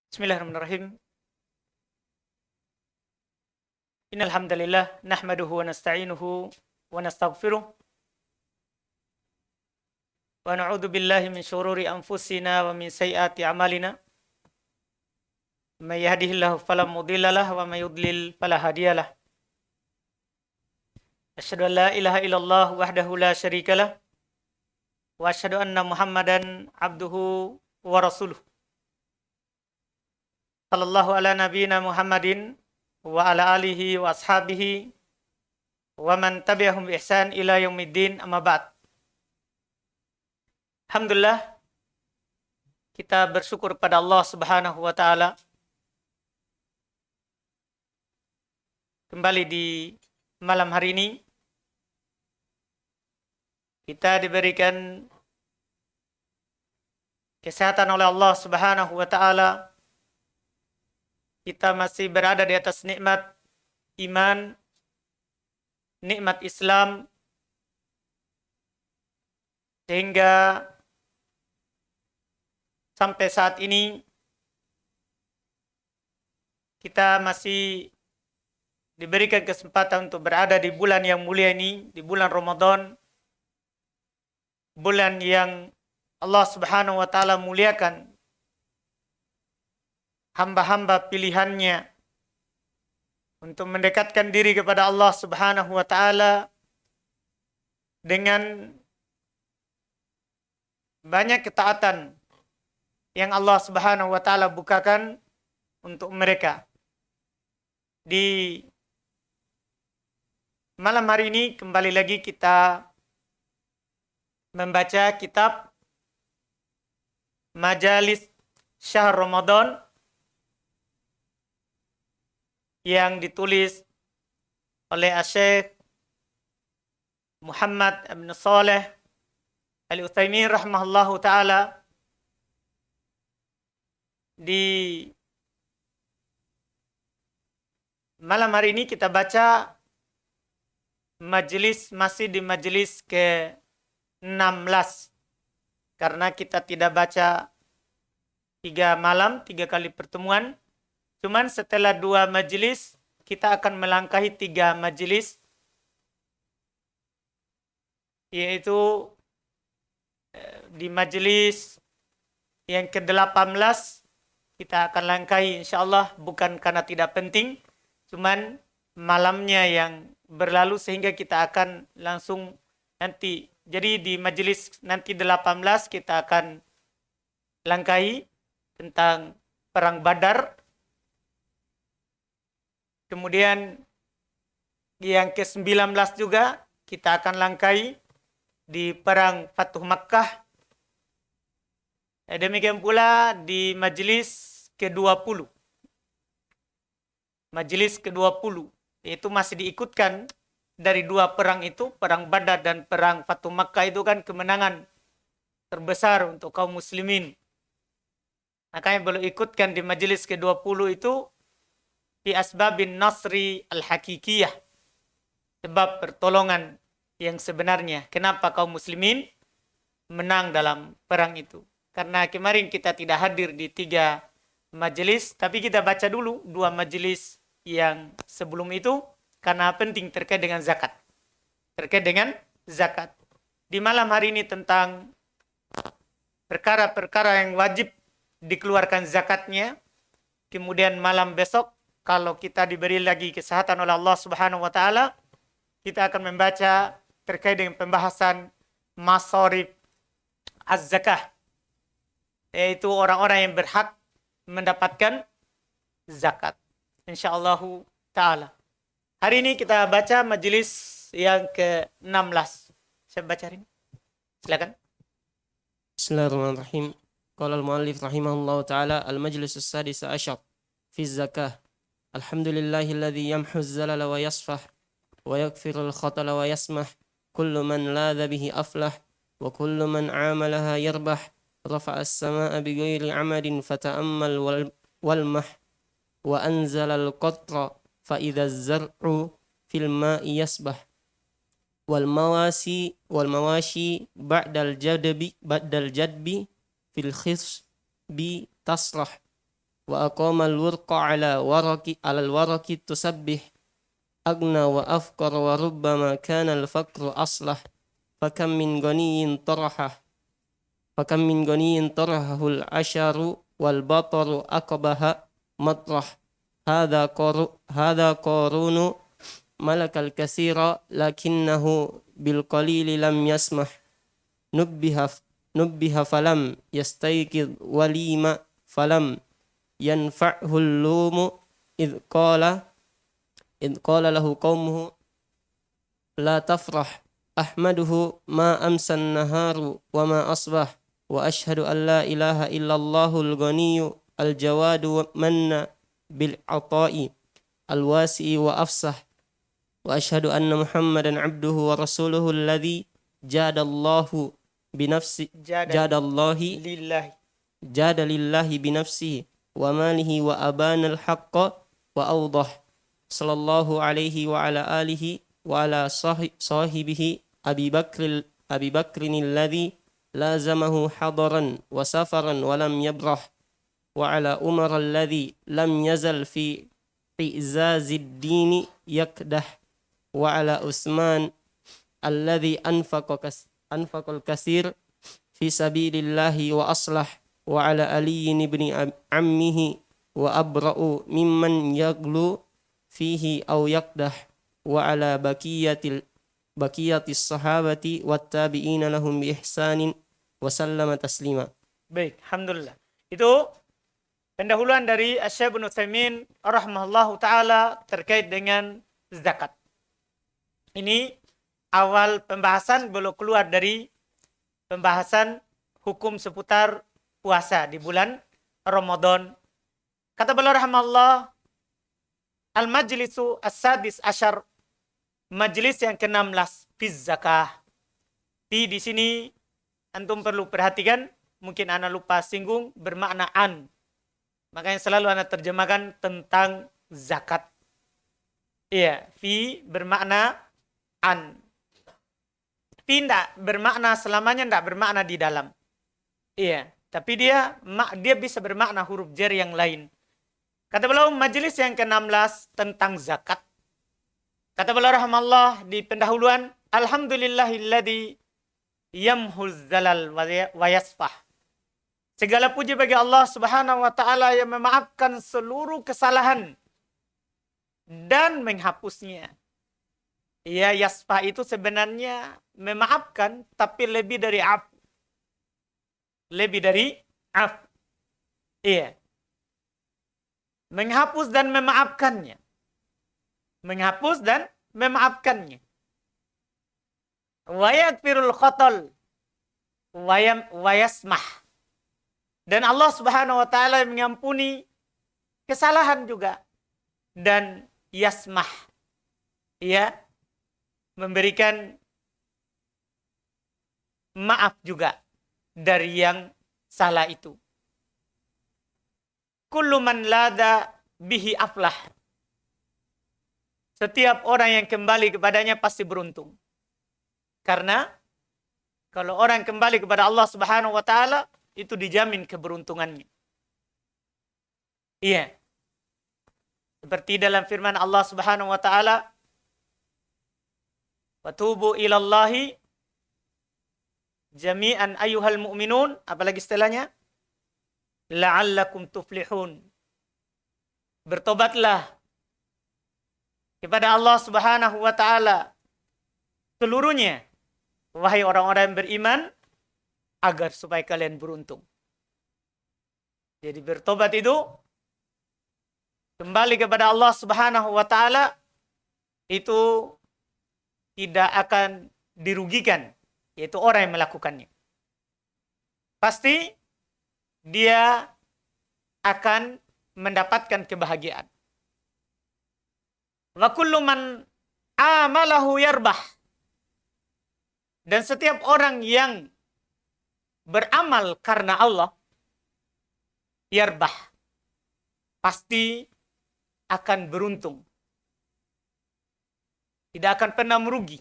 Bismillahirrahmanirrahim. Innal hamdalillah nahmaduhu wa nasta'inuhu wa nastaghfiruh wa na'udzu billahi min syururi anfusina wa min sayyiati a'malina. May yahdihillahu fala mudhillalah wa may yudlil fala hadiyalah. Asyhadu an la ilaha illallah wahdahu la syarikalah wa asyhadu anna Muhammadan abduhu wa rasuluh. Sallallahu ala nabiyyina Muhammadin wa ala alihi wa ashabihi wa man tabi'ahum bi ihsan ila yaumiddin, amma ba'd. Alhamdulillah, kita bersyukur pada Allah Subhanahu wa taala kembali di malam hari ini kita diberikan kesehatan oleh Allah Subhanahu wa taala. Kita masih berada di atas nikmat iman, nikmat Islam, sehingga sampai saat ini kita masih diberikan kesempatan untuk berada di bulan yang mulia ini, di bulan Ramadan, bulan yang Allah Subhanahu wa taala muliakan hamba-hamba pilihannya untuk mendekatkan diri kepada Allah Subhanahu wa taala dengan banyak ketaatan yang Allah Subhanahu wa taala bukakan untuk mereka. Di malam hari ini kembali lagi kita membaca kitab Majalis Syahr Ramadan yang ditulis oleh Syekh Muhammad bin Shalih Al-Utsaimin rahimahullahu taala. Di malam hari ini kita baca masih di majelis ke-16, karena kita tidak baca 3 kali pertemuan. Cuman setelah 2 majelis kita akan melangkahi 3 majelis, yaitu di majelis yang ke-18 kita akan langkahi insyaallah, bukan karena tidak penting, cuman malamnya yang berlalu sehingga kita akan langsung nanti. Jadi di majelis nanti 18 kita akan langkahi tentang perang Badar. Kemudian yang ke-19 juga kita akan langkahi di perang Fatuh Makkah. Demikian pula di majelis ke-20. Majelis ke-20 itu masih diikutkan dari 2 perang itu, perang Badar dan perang Fatuh Makkah itu kan kemenangan terbesar untuk kaum muslimin. Makanya boleh ikutkan di majelis ke-20 itu fi asbabin nasri al-hakikiyah, sebab pertolongan yang sebenarnya. Kenapa kaum muslimin menang dalam perang itu? Karena kemarin kita tidak hadir di 3 majelis, tapi kita baca dulu 2 majelis yang sebelum itu karena penting terkait dengan zakat. Terkait dengan zakat. Di malam hari ini tentang perkara-perkara yang wajib dikeluarkan zakatnya. Kemudian malam besok kalau kita diberi lagi kesehatan oleh Allah Subhanahu wa taala, kita akan membaca terkait dengan pembahasan masarif az-zakah, yaitu orang-orang yang berhak mendapatkan zakat, insyaallah taala. Hari ini kita baca majelis yang ke-16. Saya baca hari ini. Silakan. Bismillahirrahmanirrahim. Qala al-muallif rahimahullahu taala al-majlis as-sadis asyar fi zakah. Alhamdulillahilladzi yamhu az-zalala wa yasfah wa yaghfiru al-khatala wa yasmah. Kullu man ladha bihi aflah wa kullu man amalaha yarbah. Rafa'a as-samaa'a bighairi 'amadin fata'ammal walmah wa anzala al-qatra fa idza az-zar'u fil ma'i yasbah. Wal mawashi ba'dal jadbi fil khisbi tasrah وأقام الورق على الورق تسبح أغنى وأفقر وربما كان الفقر أصلح فكم من غني طرحه العشر والبطر أقبح مطرح هذا قارون ملك الكثير لكنه بالقليل لم يسمح نبه فلم يستيقظ وليم فلم ينفعه اللوم إذ قال له قومه لا تفرح أحمده ما أمسى النهار وما أصبح وأشهد أن لا إله إلا الله الغني الجواد من بالعطاء الواسع وأفصح وأشهد أن محمدا عبده ورسوله الذي جاد لله بنفسه وماله وأبان الحق وأوضح صلى الله عليه وعلى آله وعلى صاحبه أبي بكر الذي لازمه حضرا وسفرا ولم يبرح وعلى عمر الذي لم يزل في إعزاز الدين يكدح وعلى عثمان الذي أنفق الكثير في سبيل الله وأصلح وعلى علي بن عمه وأبرأ ممن يغلو فيه أو يقدح وعلى بقية الصحابة والتابعين لهم بإحسان وسلم تسليما. Baik, alhamdulillah. Itu pendahuluan dari Syekh Ibnu Utsaimin rahimahullahu taala terkait dengan zakat. Ini awal pembahasan, belum keluar dari pembahasan hukum seputar puasa di bulan Ramadan. Kata beliau rahimahullah, al-majlisu as-sadis asyar, majlis yang ke-16 fi zakah. Di sini antum perlu perhatikan, mungkin ana lupa singgung, bermakna an. Makanya selalu ana terjemahkan tentang zakat. Iya, fi bermakna an. Fi tidak bermakna selamanya, tidak bermakna di dalam. Iya, tapi dia bisa bermakna huruf jar yang lain. Kata beliau majelis yang ke-16 tentang zakat. Kata beliau rahmatullah di pendahuluan, alhamdulillahilladzi yamhuz zalal wa yasfah. Segala puji bagi Allah Subhanahu wa taala yang memaafkan seluruh kesalahan dan menghapusnya. Ya, yasfah itu sebenarnya memaafkan, tapi lebih dari af. Lebih dari af. Iya. Menghapus dan memaafkannya. Menghapus dan memaafkannya. Wa yaghfirul khatal wa yasmah. Dan Allah Subhanahu wa taala mengampuni kesalahan juga dan yasmah. Ya, memberikan maaf juga dari yang salah itu. Kullu man lada bihi aflah. Setiap orang yang kembali kepadanya pasti beruntung. Karena kalau orang kembali kepada Allah Subhanahu wa taala, itu dijamin keberuntungannya. Iya. Seperti dalam firman Allah Subhanahu wa taala, "Wa tubu ilallahi jami'an ayyuhal mu'minun," apalagi istilahnya? "La'allakum tuflihun." Bertobatlah kepada Allah Subhanahu wa taala seluruhnya, wahai orang-orang yang beriman, agar supaya kalian beruntung. Jadi bertobat itu kembali kepada Allah Subhanahu wa taala itu tidak akan dirugikan, yaitu orang yang melakukannya. Pasti dia akan mendapatkan kebahagiaan. Wa kullu man amalahu yarbah. Dan setiap orang yang beramal karena Allah, yarbah, pasti akan beruntung. Tidak akan pernah merugi.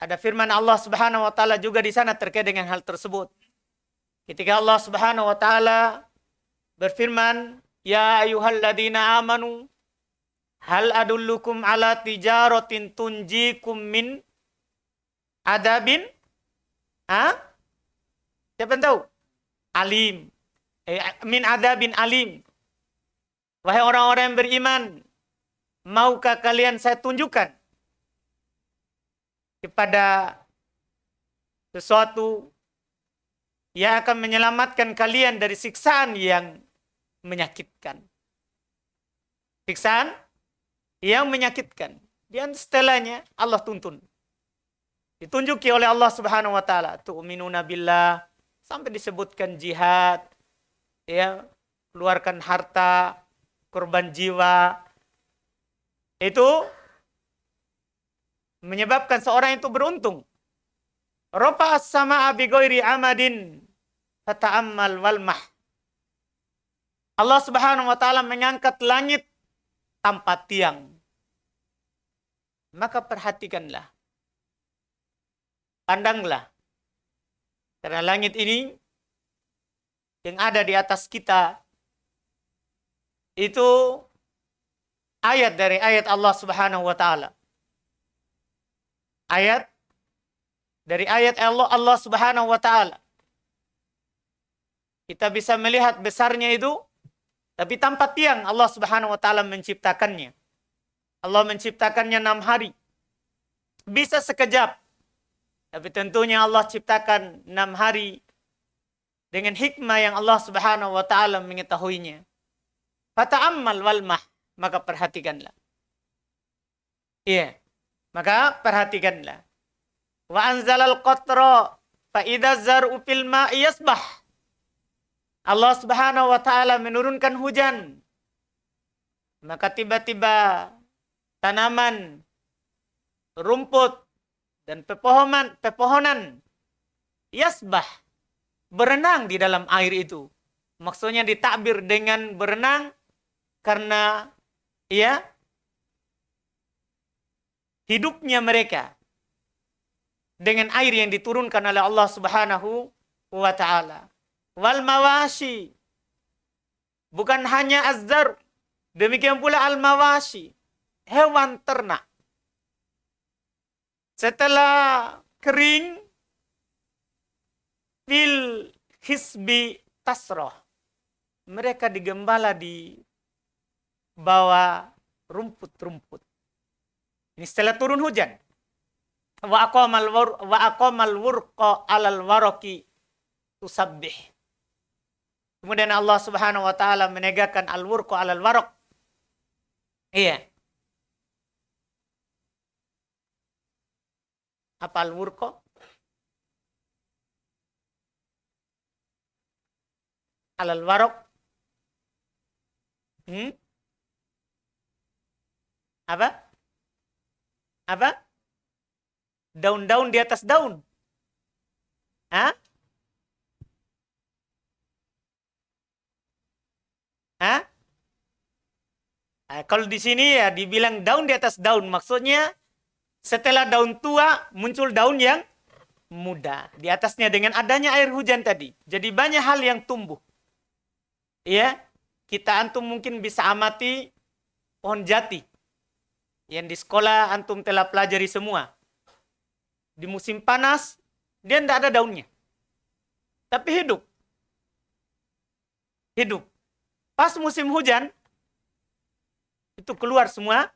Ada firman Allah Subhanahu wa taala juga di sana terkait dengan hal tersebut. Ketika Allah Subhanahu wa taala berfirman, "Ya ayyuhalladzina amanu, hal adullukum ala tijaratin tunjikum min adabin?" Ha? Siapa yang tahu? Alim. Min adabin alim. Wahai orang-orang yang beriman, maukah kalian saya tunjukkan kepada sesuatu yang akan menyelamatkan kalian dari siksaan yang menyakitkan. Siksaan yang menyakitkan. Dan setelahnya Allah tuntun. Ditunjuki oleh Allah Subhanahu wa taala, tu'minuna billah, sampai disebutkan jihad, ya, keluarkan harta, korban jiwa. Itu menyebabkan seorang itu beruntung. Rafa'as sama'a bighairi amadin fata'ammal walmah. Allah Subhanahu wa taala mengangkat langit tanpa tiang. Maka perhatikanlah. Pandanglah. Karena langit ini yang ada di atas kita itu ayat dari ayat Allah Subhanahu wa taala. Ayat dari ayat Allah Subhanahu wa taala. Kita bisa melihat besarnya itu, tapi tanpa tiang Allah Subhanahu wa taala menciptakannya. Allah menciptakannya 6 hari. Bisa sekejap. Tapi tentunya Allah ciptakan 6 hari dengan hikmah yang Allah Subhanahu wa taala mengetahuinya. Fata'ammal walmah, maka perhatikanlah. Iya. Maka perhatikanlah. Wa anzalal qatra fa idza zar'u fil ma'i yasbah. Allah Subhanahu wa taala menurunkan hujan. Maka tiba-tiba tanaman, rumput dan pepohonan yasbah, berenang di dalam air itu. Maksudnya ditakbir dengan berenang karena ya hidupnya mereka dengan air yang diturunkan oleh Allah Subhanahu wa taala. Wal mawashi, bukan hanya azzar, demikian pula al mawashi, hewan ternak. Setelah kering, fil hisbi tasroh, mereka digembala di bawah rumput-rumput. Ini setelah turun hujan. Wa aqamal wurqa alal waraqi tusabbih. Kemudian Allah Subhanahu wa taala menegakkan al-wurqa alal waraq. Iya. Apa al-wurqa? Alal waraq. Apa? Apa? Daun-daun di atas daun. Hah? Hah? Nah, kalau di sini ya dibilang daun di atas daun, maksudnya setelah daun tua muncul daun yang muda di atasnya dengan adanya air hujan tadi. Jadi banyak hal yang tumbuh. Ya, kita antum mungkin bisa amati pohon jati yang di sekolah antum telah pelajari semua. Di musim panas dia tidak ada daunnya, tapi hidup. Hidup. Pas musim hujan itu keluar semua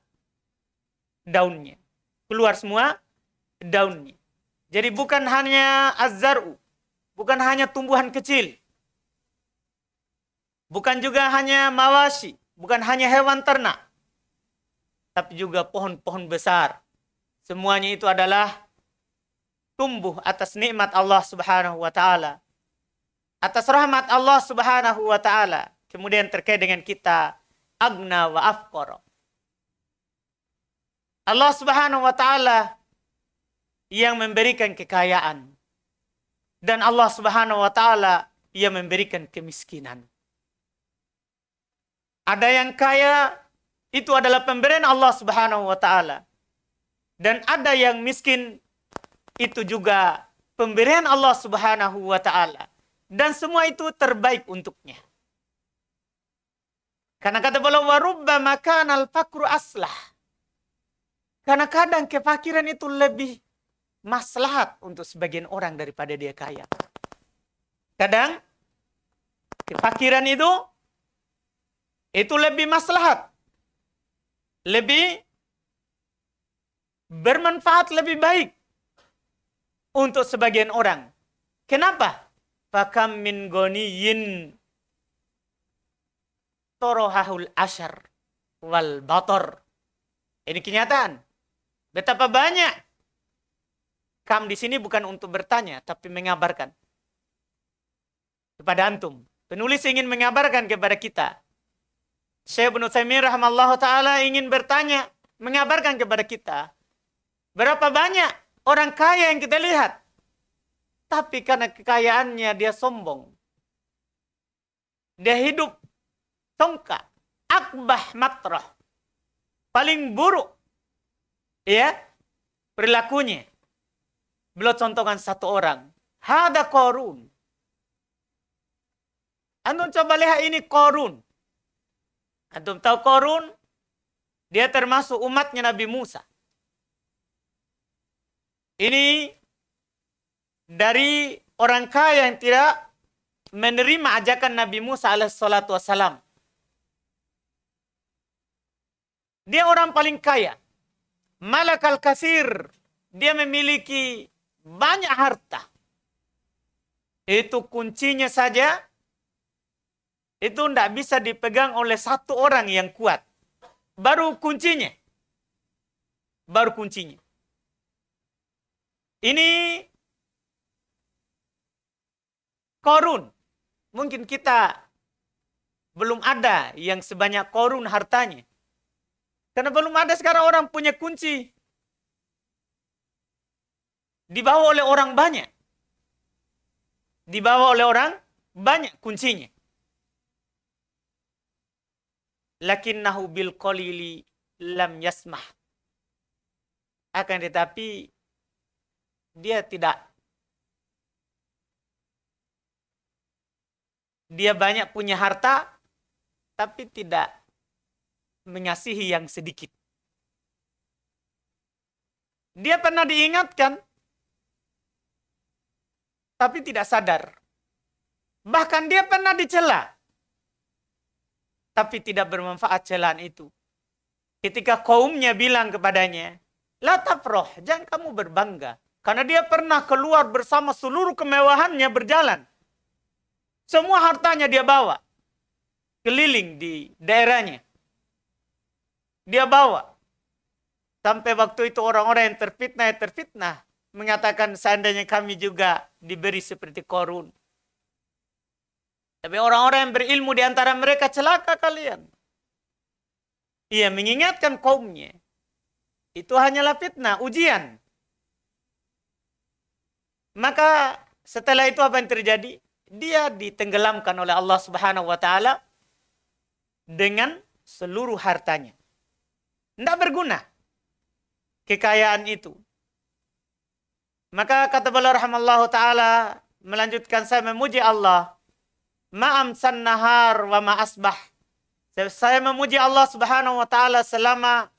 daunnya. Keluar semua daunnya. Jadi bukan hanya azzar'u, bukan hanya tumbuhan kecil, bukan juga hanya mawashi, bukan hanya hewan ternak, tapi juga pohon-pohon besar. Semuanya itu adalah tumbuh atas nikmat Allah Subhanahu wa taala, atas rahmat Allah Subhanahu wa taala. Kemudian terkait dengan kita, agna wa afqara. Allah Subhanahu wa taala yang memberikan kekayaan, dan Allah Subhanahu wa taala yang memberikan kemiskinan. Ada yang kaya, itu adalah pemberian Allah Subhanahu wa taala. Dan ada yang miskin, itu juga pemberian Allah Subhanahu wa taala. Dan semua itu terbaik untuknya. Karena kata beliau warubbama kanal fakru aslah. Karena kadang kefakiran itu lebih maslahat untuk sebagian orang daripada dia kaya. Kadang kefakiran itu lebih maslahat, lebih bermanfaat, lebih baik untuk sebagian orang. Kenapa? Fakam min goniyin torohahul asyar wal bator. Ini kenyataan. Betapa banyak. Kam di sini bukan untuk bertanya, tapi mengabarkan kepada antum. Penulis ingin mengabarkan kepada kita. Syekh Ibnu Taimiyah rahimallahu taala ingin bertanya, mengabarkan kepada kita. Berapa banyak orang kaya yang kita lihat, tapi karena kekayaannya dia sombong. Dia hidup tongkat, akbah matrah. Paling buruk ya perilakunya. Beliau contohkan satu orang. Hada Qarun. Antum coba lihat ini Qarun. Antum tahu Qarun? Dia termasuk umatnya Nabi Musa. Ini dari orang kaya yang tidak menerima ajakan Nabi Musa alaihissalatu wassalam. Dia orang paling kaya. Malakal kasir. Dia memiliki banyak harta. Itu kuncinya saja. Itu tidak bisa dipegang oleh satu orang yang kuat. Baru kuncinya. Baru kuncinya. Ini Qarun. Mungkin kita belum ada yang sebanyak Qarun hartanya. Karena belum ada sekarang orang punya kunci. Dibawa oleh orang banyak. Dibawa oleh orang banyak kuncinya. Lakinnahu bil qalili lam yasmah. Akan tetapi dia banyak punya harta tapi tidak mengasihi yang sedikit. Dia pernah diingatkan tapi tidak sadar. Bahkan dia pernah dicela tapi tidak bermanfaat celaan itu. Ketika kaumnya bilang kepadanya, la tafroh, jangan kamu berbangga. Karena dia pernah keluar bersama seluruh kemewahannya berjalan. Semua hartanya dia bawa. Keliling di daerahnya. Dia bawa. Sampai waktu itu orang-orang yang terfitnah. Mengatakan seandainya kami juga diberi seperti Qarun. Tapi orang-orang yang berilmu di antara mereka, celaka kalian. Ia mengingatkan kaumnya. Itu hanyalah fitnah, ujian. Maka setelah itu apa yang terjadi? Dia ditenggelamkan oleh Allah Subhanahu wa taala dengan seluruh hartanya. Tidak berguna kekayaan itu. Maka kata beliau rahimallahu taala melanjutkan, saya memuji Allah. Ma'amsan nahar wa ma asbah. Saya memuji Allah Subhanahu wa taala selama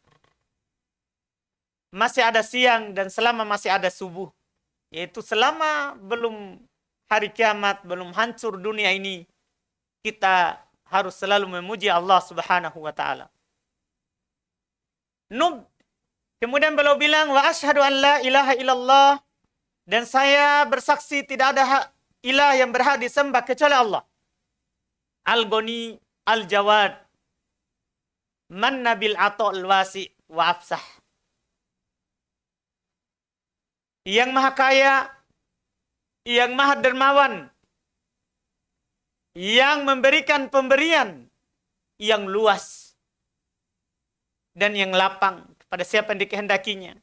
masih ada siang dan selama masih ada subuh. Yaitu selama belum hari kiamat, belum hancur dunia ini, kita harus selalu memuji Allah Subhanahu wa taala. Kemudian beliau bilang, wa asyhadu an la ilaha illallah, dan saya bersaksi tidak ada ilah yang berhak disembah kecuali Allah. Al-Ghani Al-Jawad, man nabil ata'ul wasi wa afsah. Yang maha kaya, yang maha dermawan, yang memberikan pemberian yang luas dan yang lapang kepada siapa yang dikehendakinya.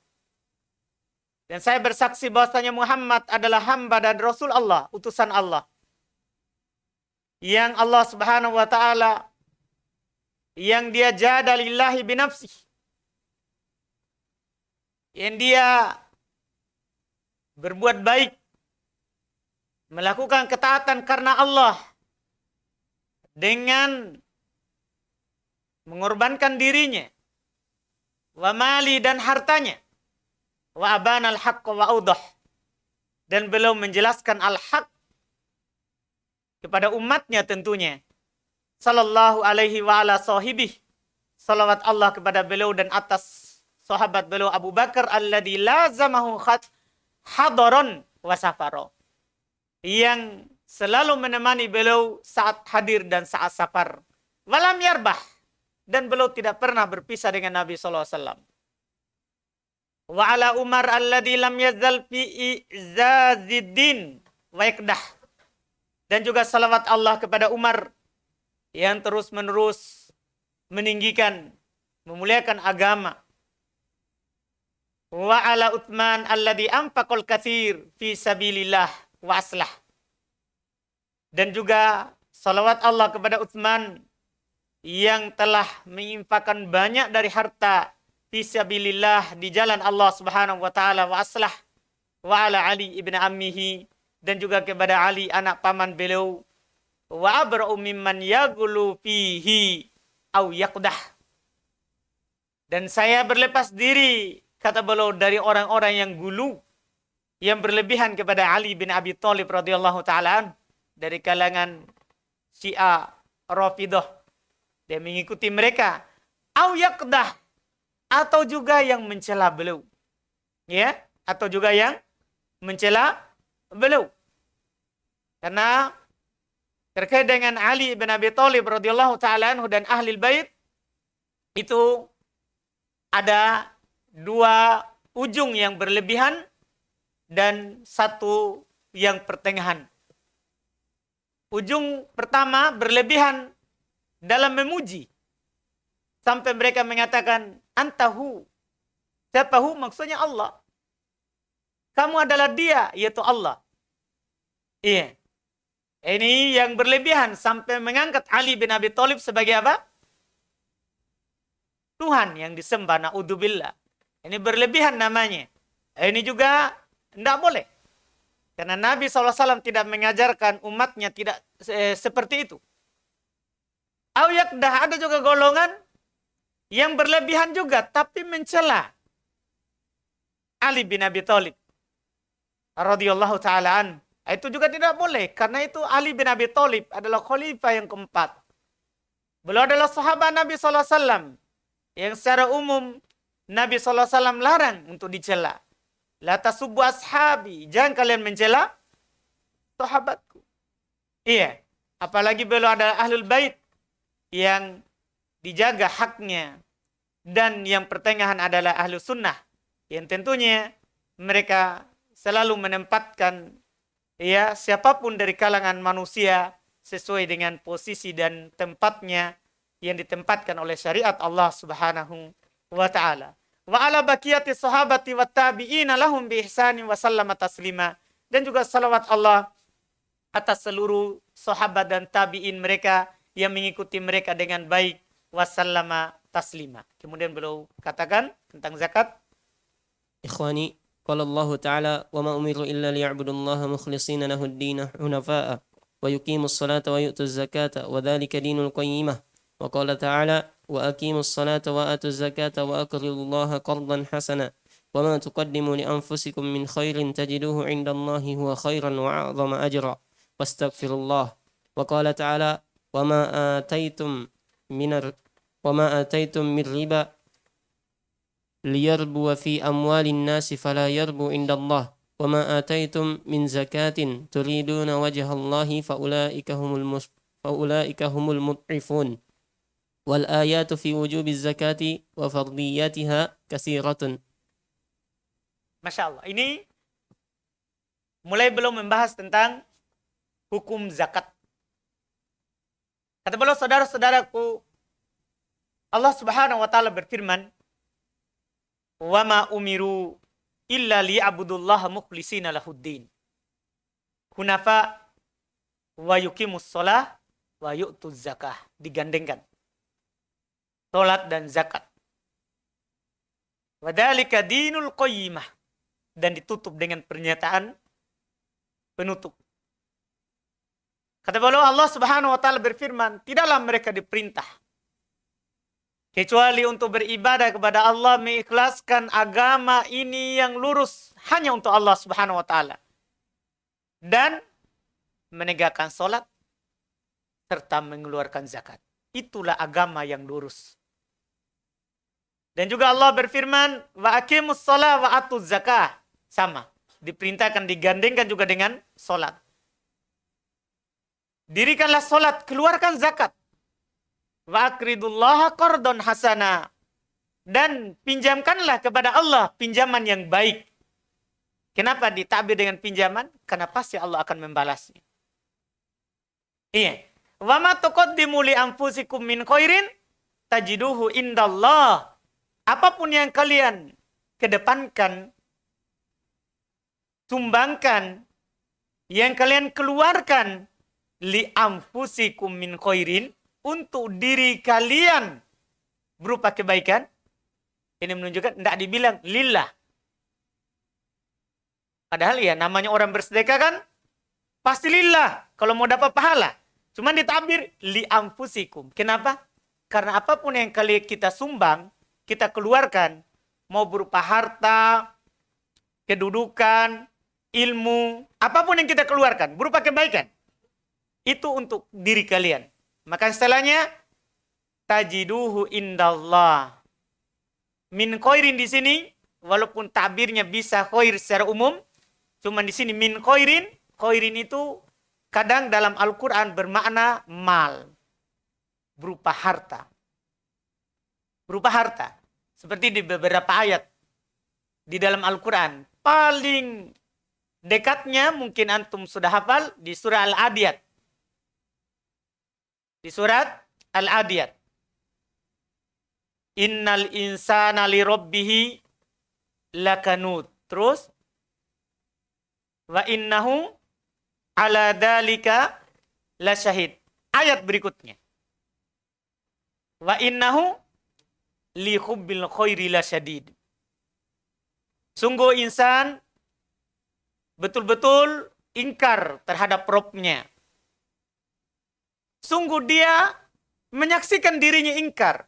Dan saya bersaksi bahwasanya Muhammad adalah hamba dan Rasul Allah, utusan Allah. Yang Allah Subhanahu wa taala yang dia jahada lillahi binafsih. Yang dia berbuat baik, melakukan ketaatan karena Allah dengan mengorbankan dirinya, wa mali dan hartanya, wa abana al-haqq wa audah, dan beliau menjelaskan al-haq kepada umatnya tentunya. Sallallahu alaihi wa ala sahibih. Salawat Allah kepada beliau dan atas sahabat beliau Abu Bakar alladzi lazamahu hadaron wa safaro. Yang selalu menemani beliau saat hadir dan saat safar. Walam yarbah. Dan beliau tidak pernah berpisah dengan Nabi sallallahu alaihi wasallam. Wa ala Umar alladzi lam yazal fi izaziddin wa yakdah. Dan juga salawat Allah kepada Umar yang terus-menerus meninggikan, memuliakan agama. Wa ala Utsman alladzi anfaqal katsir fi sabilillah wa aslah. Dan juga salawat Allah kepada Utsman yang telah menginfakkan banyak dari harta fi sabilillah di jalan Allah Subhanahu wa taala wa aslah. Wa ala Ali ibn ammihi, dan juga kepada Ali anak paman beliau, wa abra'u mimman yaghlu fihi au yaqdah. Dan saya berlepas diri, kata beliau, dari orang-orang yang gulu, yang berlebihan kepada Ali bin Abi Thalib radhiyallahu taala dari kalangan Syiah Rafidah. Dia mengikuti mereka, au yaqdah, atau juga yang mencela beliau. Ya, atau juga yang mencela beliau. Karena terkait dengan Ali bin Abi Thalib radhiyallahu taala anhu dan ahli bait itu ada dua ujung yang berlebihan dan satu yang pertengahan. Ujung pertama berlebihan dalam memuji sampai mereka mengatakan antahu. Siapahu? Maksudnya Allah. Kamu adalah dia, yaitu Allah. Iya. Ini yang berlebihan sampai mengangkat Ali bin Abi Thalib sebagai apa? Tuhan yang disembah, na'udzubillah. Ini berlebihan namanya. Ini juga tidak boleh. Karena Nabi SAW tidak mengajarkan umatnya tidak seperti itu. Au yakdah, ada juga golongan yang berlebihan juga, tapi mencela Ali bin Abi Thalib radhiyallahu ta'ala an. Itu juga tidak boleh. Karena itu Ali bin Abi Thalib adalah khalifah yang keempat. Beliau adalah sahabat Nabi SAW. Yang secara umum Nabi SAW larang untuk dicela. La tasubbu ashabi. Jangan kalian mencela sahabatku. Iya. Apalagi beliau adalah ahlul bait yang dijaga haknya. Dan yang pertengahan adalah ahlus sunnah. Yang tentunya mereka selalu menempatkan ya siapapun dari kalangan manusia sesuai dengan posisi dan tempatnya yang ditempatkan oleh syariat Allah Subhanahu wa taala. Wa ala baqiyati sahabati wat tabi'ina lahum bi ihsanin wa sallama taslima. Dan juga salawat Allah atas seluruh sahabat dan tabi'in mereka yang mengikuti mereka dengan baik, wa sallama taslima. Kemudian beliau katakan tentang zakat. Ikhwani, qala Allah Ta'ala, wa ma umiru illa liya'budullaha mukhlishina lahu ad-din hunafa'a wa yuqimus salata wa yu'tuz zakata wa dhalika dinul qayyimah. Wa qala ta'ala, wa aqimus salata wa atuz zakata wa aqridullaha qardan hasana wa ma tuqaddimu li anfusikum min khairin tajiduhu 'indallahi huwa khairan wa a'zama ajra wastaghfirullah. Wa qala ta'ala, wa ma ataitum min riba liyarbu fi amwalin nasi fala yarbu indallah wa ma ataitum min zakatin turiduna wajhallahi faulaika humul mud'ifun wal ayatu fi wujubiz zakati wa fardiyatiha katsiratun. Masya Allah. Ini mulai belum membahas tentang hukum zakat. Kata beliau, saudara-saudaraku, Allah Subhanahu wa taala berfirman, "Wa ma umiru illa liya'budullaha mukhlishina lahuddin. Hunafa wa yuqimus shalah wa yu'tuz zakah." Digandengkan. Salat dan zakat. Wa dzalika dinul qayyimah. Dan ditutup dengan pernyataan penutup. Kata beliau, Allah Subhanahu wa taala berfirman, tidaklah mereka diperintah Kecuali untuk beribadah kepada Allah, mengikhlaskan agama ini yang lurus hanya untuk Allah Subhanahu wa taala. Dan menegakkan sholat serta mengeluarkan zakat. Itulah agama yang lurus. Dan juga Allah berfirman, wa aqimus shalah wa atuz zakah. Sama, diperintahkan digandengkan juga dengan sholat. Dirikanlah sholat, keluarkan zakat. Wa akridullaha qardon hasana. Dan pinjamkanlah kepada Allah pinjaman yang baik. Kenapa ditakbir dengan pinjaman? Karena pasti Allah akan membalasnya. Iya. Wa ma tuqaddimu li anfusikum min khairin tajiduhu indallah. Apapun yang kalian kedepankan, sumbangkan, yang kalian keluarkan li anfusikum min khairin, untuk diri kalian berupa kebaikan, ini menunjukkan tidak dibilang lillah. Padahal ya namanya orang bersedekah kan pasti lillah kalau mau dapat pahala. Cuman ditabir li anfusikum. Kenapa? Karena apapun yang kita sumbang, kita keluarkan, mau berupa harta, kedudukan, ilmu, apapun yang kita keluarkan berupa kebaikan, itu untuk diri kalian. Maka setelahnya tajiduhu indallah. Min khairin di sini walaupun tabirnya bisa khair secara umum, cuman di sini min khairin, khairin itu kadang dalam Al-Qur'an bermakna mal, berupa harta. Berupa harta. Seperti di beberapa ayat di dalam Al-Qur'an. Paling dekatnya mungkin antum sudah hafal di surah Al-Adiyat. Di surat Al-Adiyat. Innal insana li rabbihi lakanud. Terus wa innahu ala dalika lasyahid. Ayat berikutnya. Wa innahu li hubbil khairi lasyadid. Sungguh insan betul-betul ingkar terhadap Robnya. Sungguh dia menyaksikan dirinya ingkar.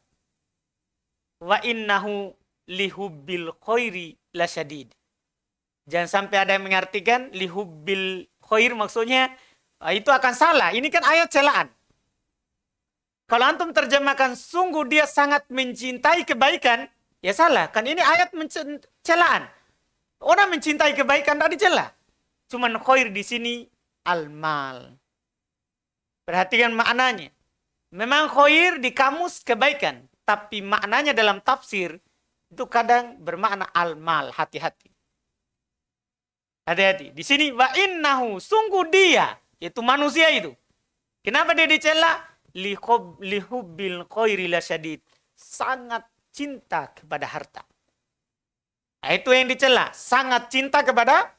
Wa innahu lihubbil khairi lasyadid. Jangan sampai ada yang mengartikan lihubbil khair maksudnya itu akan salah. Ini kan ayat celaan. Kalau antum terjemahkan sungguh dia sangat mencintai kebaikan, ya salah. Kan ini ayat celaan. Orang mencintai kebaikan tidak dicela. Cuman khair di sini al-mal. Perhatikan maknanya. Memang khair di kamus kebaikan. Tapi maknanya dalam tafsir itu kadang bermakna al-mal. Hati-hati. Hati-hati. Di sini wa innahu. Sungguh dia. Yaitu manusia itu. Kenapa dia dicela? Lihubbil khairi lasyadid. Sangat cinta kepada harta. Nah, itu yang dicela. Sangat cinta kepada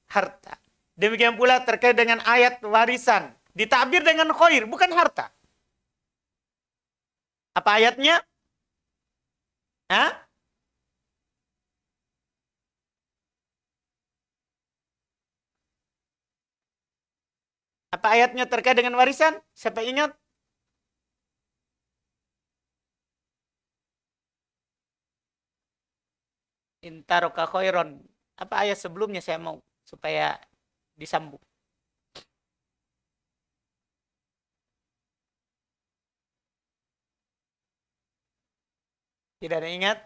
harta. Demikian pula terkait dengan ayat warisan. Ditakbir dengan khair, bukan harta. Apa ayatnya? Hah? Apa ayatnya terkait dengan warisan? Siapa ingat? Intaroka khairon. Apa ayat sebelumnya saya mau supaya disambung. Tidak ada yang ingat?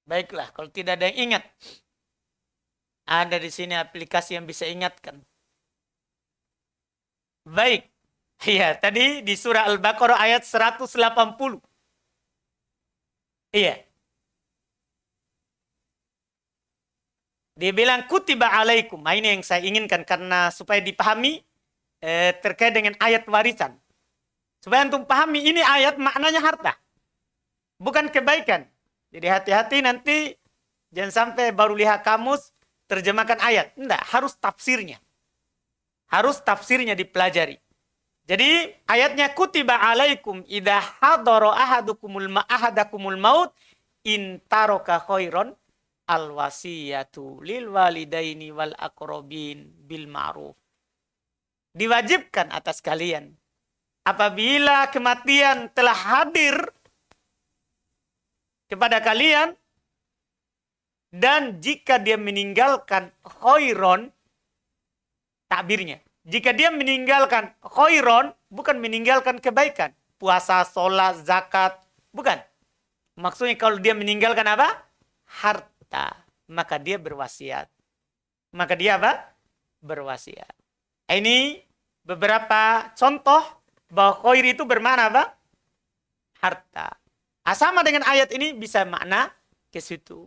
Baiklah, kalau tidak ada yang ingat. Ada di sini aplikasi yang bisa ingatkan. Baik. Iya, tadi di surah Al-Baqarah ayat 180. Iya. Dia bilang kutiba alaikum. Nah, ini yang saya inginkan karena supaya dipahami terkait dengan ayat warisan. Supaya antum pahami ini ayat maknanya harta. Bukan kebaikan. Jadi hati-hati nanti jangan sampai baru lihat kamus terjemahkan ayat. Tidak, harus tafsirnya. Harus tafsirnya dipelajari. Jadi ayatnya kutiba alaikum idza hadara ahadakumul maut in taraka khairon alwasiyatu lil walidaini wal aqrabin bil ma'ruf. Diwajibkan atas kalian apabila kematian telah hadir kepada kalian, dan jika dia meninggalkan khairon, takbirnya, jika dia meninggalkan khairon, bukan meninggalkan kebaikan, puasa, sholat, zakat, bukan. Maksudnya kalau dia meninggalkan apa? Harta, maka dia berwasiat. Maka dia apa? Berwasiat. Ini beberapa contoh bahwa khair itu bermakna apa? Harta. Sama dengan ayat ini bisa makna ke situ.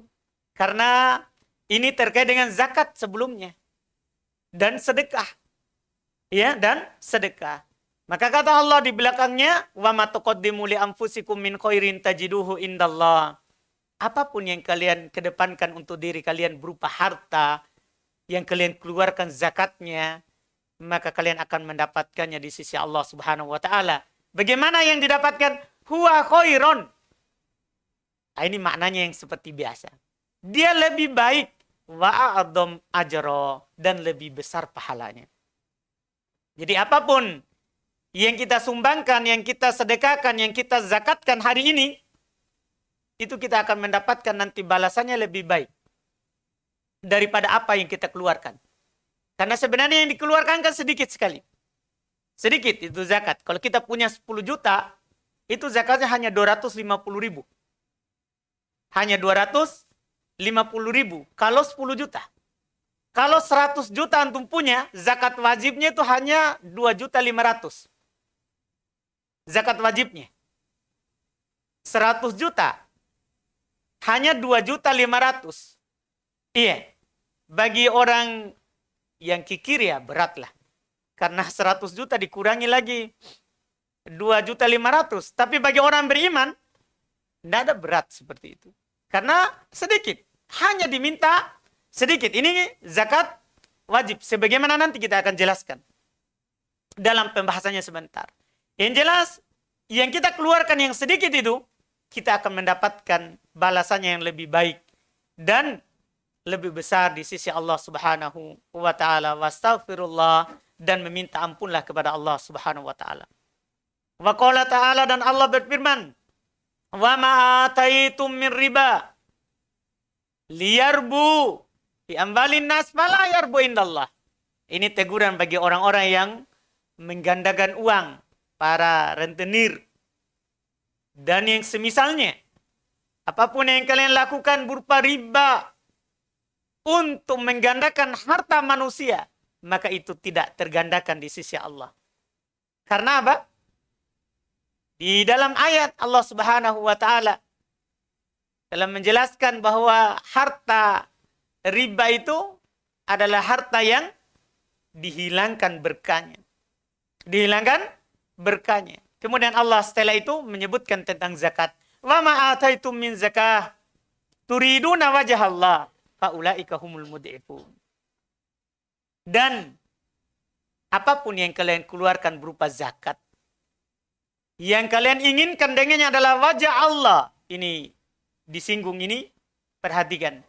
Karena ini terkait dengan zakat sebelumnya. Dan sedekah. Ya, dan sedekah. Maka kata Allah di belakangnya, wa ma tuqaddimu li anfusikum min khairin tajiduhu indallah. Apapun yang kalian kedepankan untuk diri kalian berupa harta, yang kalian keluarkan zakatnya, maka kalian akan mendapatkannya di sisi Allah Subhanahu wa taala. Bagaimana yang didapatkan? Huwa khairon. Ini maknanya yang seperti biasa. Dia lebih baik, wa a'dham ajra, dan lebih besar pahalanya. Jadi apapun yang kita sumbangkan, yang kita sedekahkan, yang kita zakatkan hari ini, itu kita akan mendapatkan nanti balasannya lebih baik daripada apa yang kita keluarkan. Karena sebenarnya yang dikeluarkan kan sedikit sekali. Sedikit itu zakat. Kalau kita punya 10 juta, itu zakatnya hanya 250 ribu. Hanya 250 ribu. Kalau 10 juta. Kalau 100 juta antum punya, zakat wajibnya itu hanya 2.500.000. Zakat wajibnya. 100 juta. Hanya 2.500.000. Iya. Bagi orang yang kikir ya beratlah. Karena 100 juta dikurangi lagi 2.500.000. Tapi bagi orang beriman, tidak ada berat seperti itu. Karena sedikit. Hanya diminta sedikit. Ini zakat wajib. Sebagaimana nanti kita akan jelaskan dalam pembahasannya sebentar. Yang jelas, yang kita keluarkan yang sedikit itu, kita akan mendapatkan balasannya yang lebih baik. Dan lebih besar di sisi Allah Subhanahu wa ta'ala. Wastaghfirullah. Dan meminta ampunlah kepada Allah Subhanahu wa ta'ala. Wa qala ta'ala, dan Allah berfirman, wa ma'ataitum min riba liyarbu fi amwalin nas fala yarbu indallah. Ini teguran bagi orang-orang yang menggandakan uang, para rentenir dan yang semisalnya. Apapun yang kalian lakukan berupa riba untuk menggandakan harta manusia, maka itu tidak tergandakan di sisi Allah. Karena apa? Di dalam ayat Allah Subhanahu wa ta'ala telah menjelaskan bahwa harta riba itu adalah harta yang dihilangkan berkahnya. Dihilangkan berkahnya. Kemudian Allah setelah itu menyebutkan tentang zakat. Wa ma ataitum min zakah turiduna wajah Allah faulaika humul mud'ifun. Dan apapun yang kalian keluarkan berupa zakat, yang kalian inginkan dengannya adalah wajah Allah. Ini disinggung ini, perhatikan.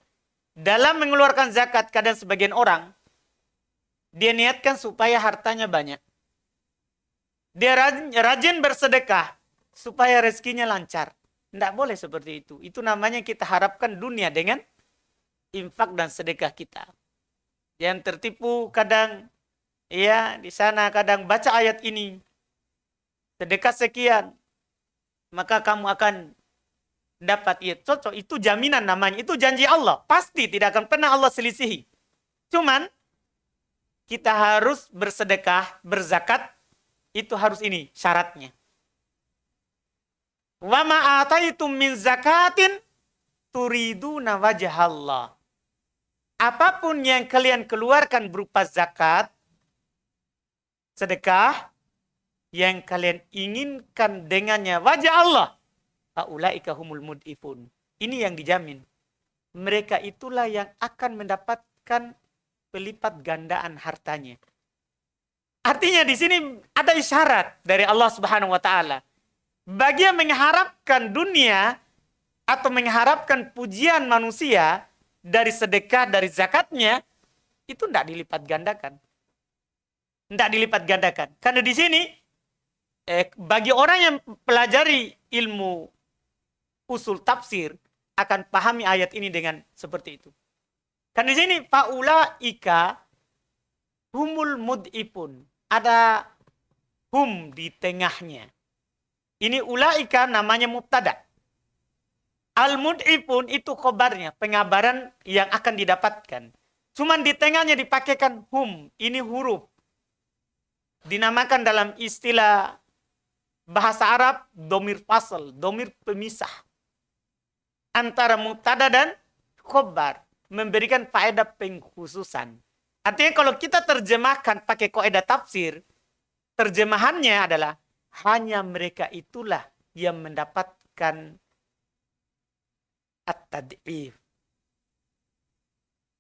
Dalam mengeluarkan zakat, kadang sebagian orang, dia niatkan supaya hartanya banyak. Dia rajin bersedekah, supaya rezekinya lancar. Tidak boleh seperti itu. Itu namanya kita harapkan dunia dengan infak dan sedekah kita. Yang tertipu kadang, ya di sana kadang baca ayat ini, sedekah sekian, maka kamu akan dapat. Ya cocok, itu jaminan namanya, itu janji Allah. Pasti tidak akan pernah Allah selisihi. Cuman kita harus bersedekah, berzakat, itu harus ini syaratnya. Wa ma ataitum min zakatin turiduna wajhallah. Apapun yang kalian keluarkan berupa zakat, sedekah, yang kalian inginkan dengannya wajah Allah, faulaika humul mud'ifun. Ini yang dijamin. Mereka itulah yang akan mendapatkan pelipat gandaan hartanya. Artinya di sini ada isyarat dari Allah Subhanahu wa taala. Bagi yang mengharapkan dunia atau mengharapkan pujian manusia dari sedekah, dari zakatnya, itu tidak dilipat gandakan. Tidak dilipat gandakan. Karena di sini bagi orang yang pelajari ilmu usul tafsir akan pahami ayat ini dengan seperti itu. Kan di sini faulaika humul mud'ifun. Ada hum di tengahnya. Ini ulaika namanya mubtada. Al-mud'ifun itu khobarnya, pengabaran yang akan didapatkan. Cuman di tengahnya dipakaikan hum. Ini huruf. Dinamakan dalam istilah bahasa Arab domir fasl, domir pemisah. Antara mubtada dan khobar. Memberikan faedah pengkhususan. Artinya kalau kita terjemahkan pakai kaidah tafsir, terjemahannya adalah hanya mereka itulah yang mendapatkan at-tad'if.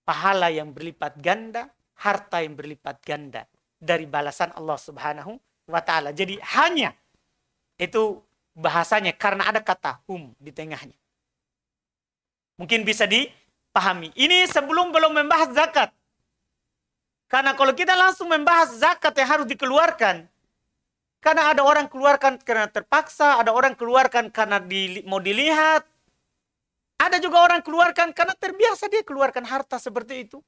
Pahala yang berlipat ganda, harta yang berlipat ganda dari balasan Allah Subhanahu wa taala. Jadi hanya itu bahasanya karena ada kata hum di tengahnya. Mungkin bisa dipahami. Ini sebelum belum membahas zakat. Karena kalau kita langsung membahas zakat yang harus dikeluarkan, karena ada orang keluarkan karena terpaksa, ada orang keluarkan karena mau dilihat, ada juga orang keluarkan karena terbiasa dia keluarkan harta seperti itu.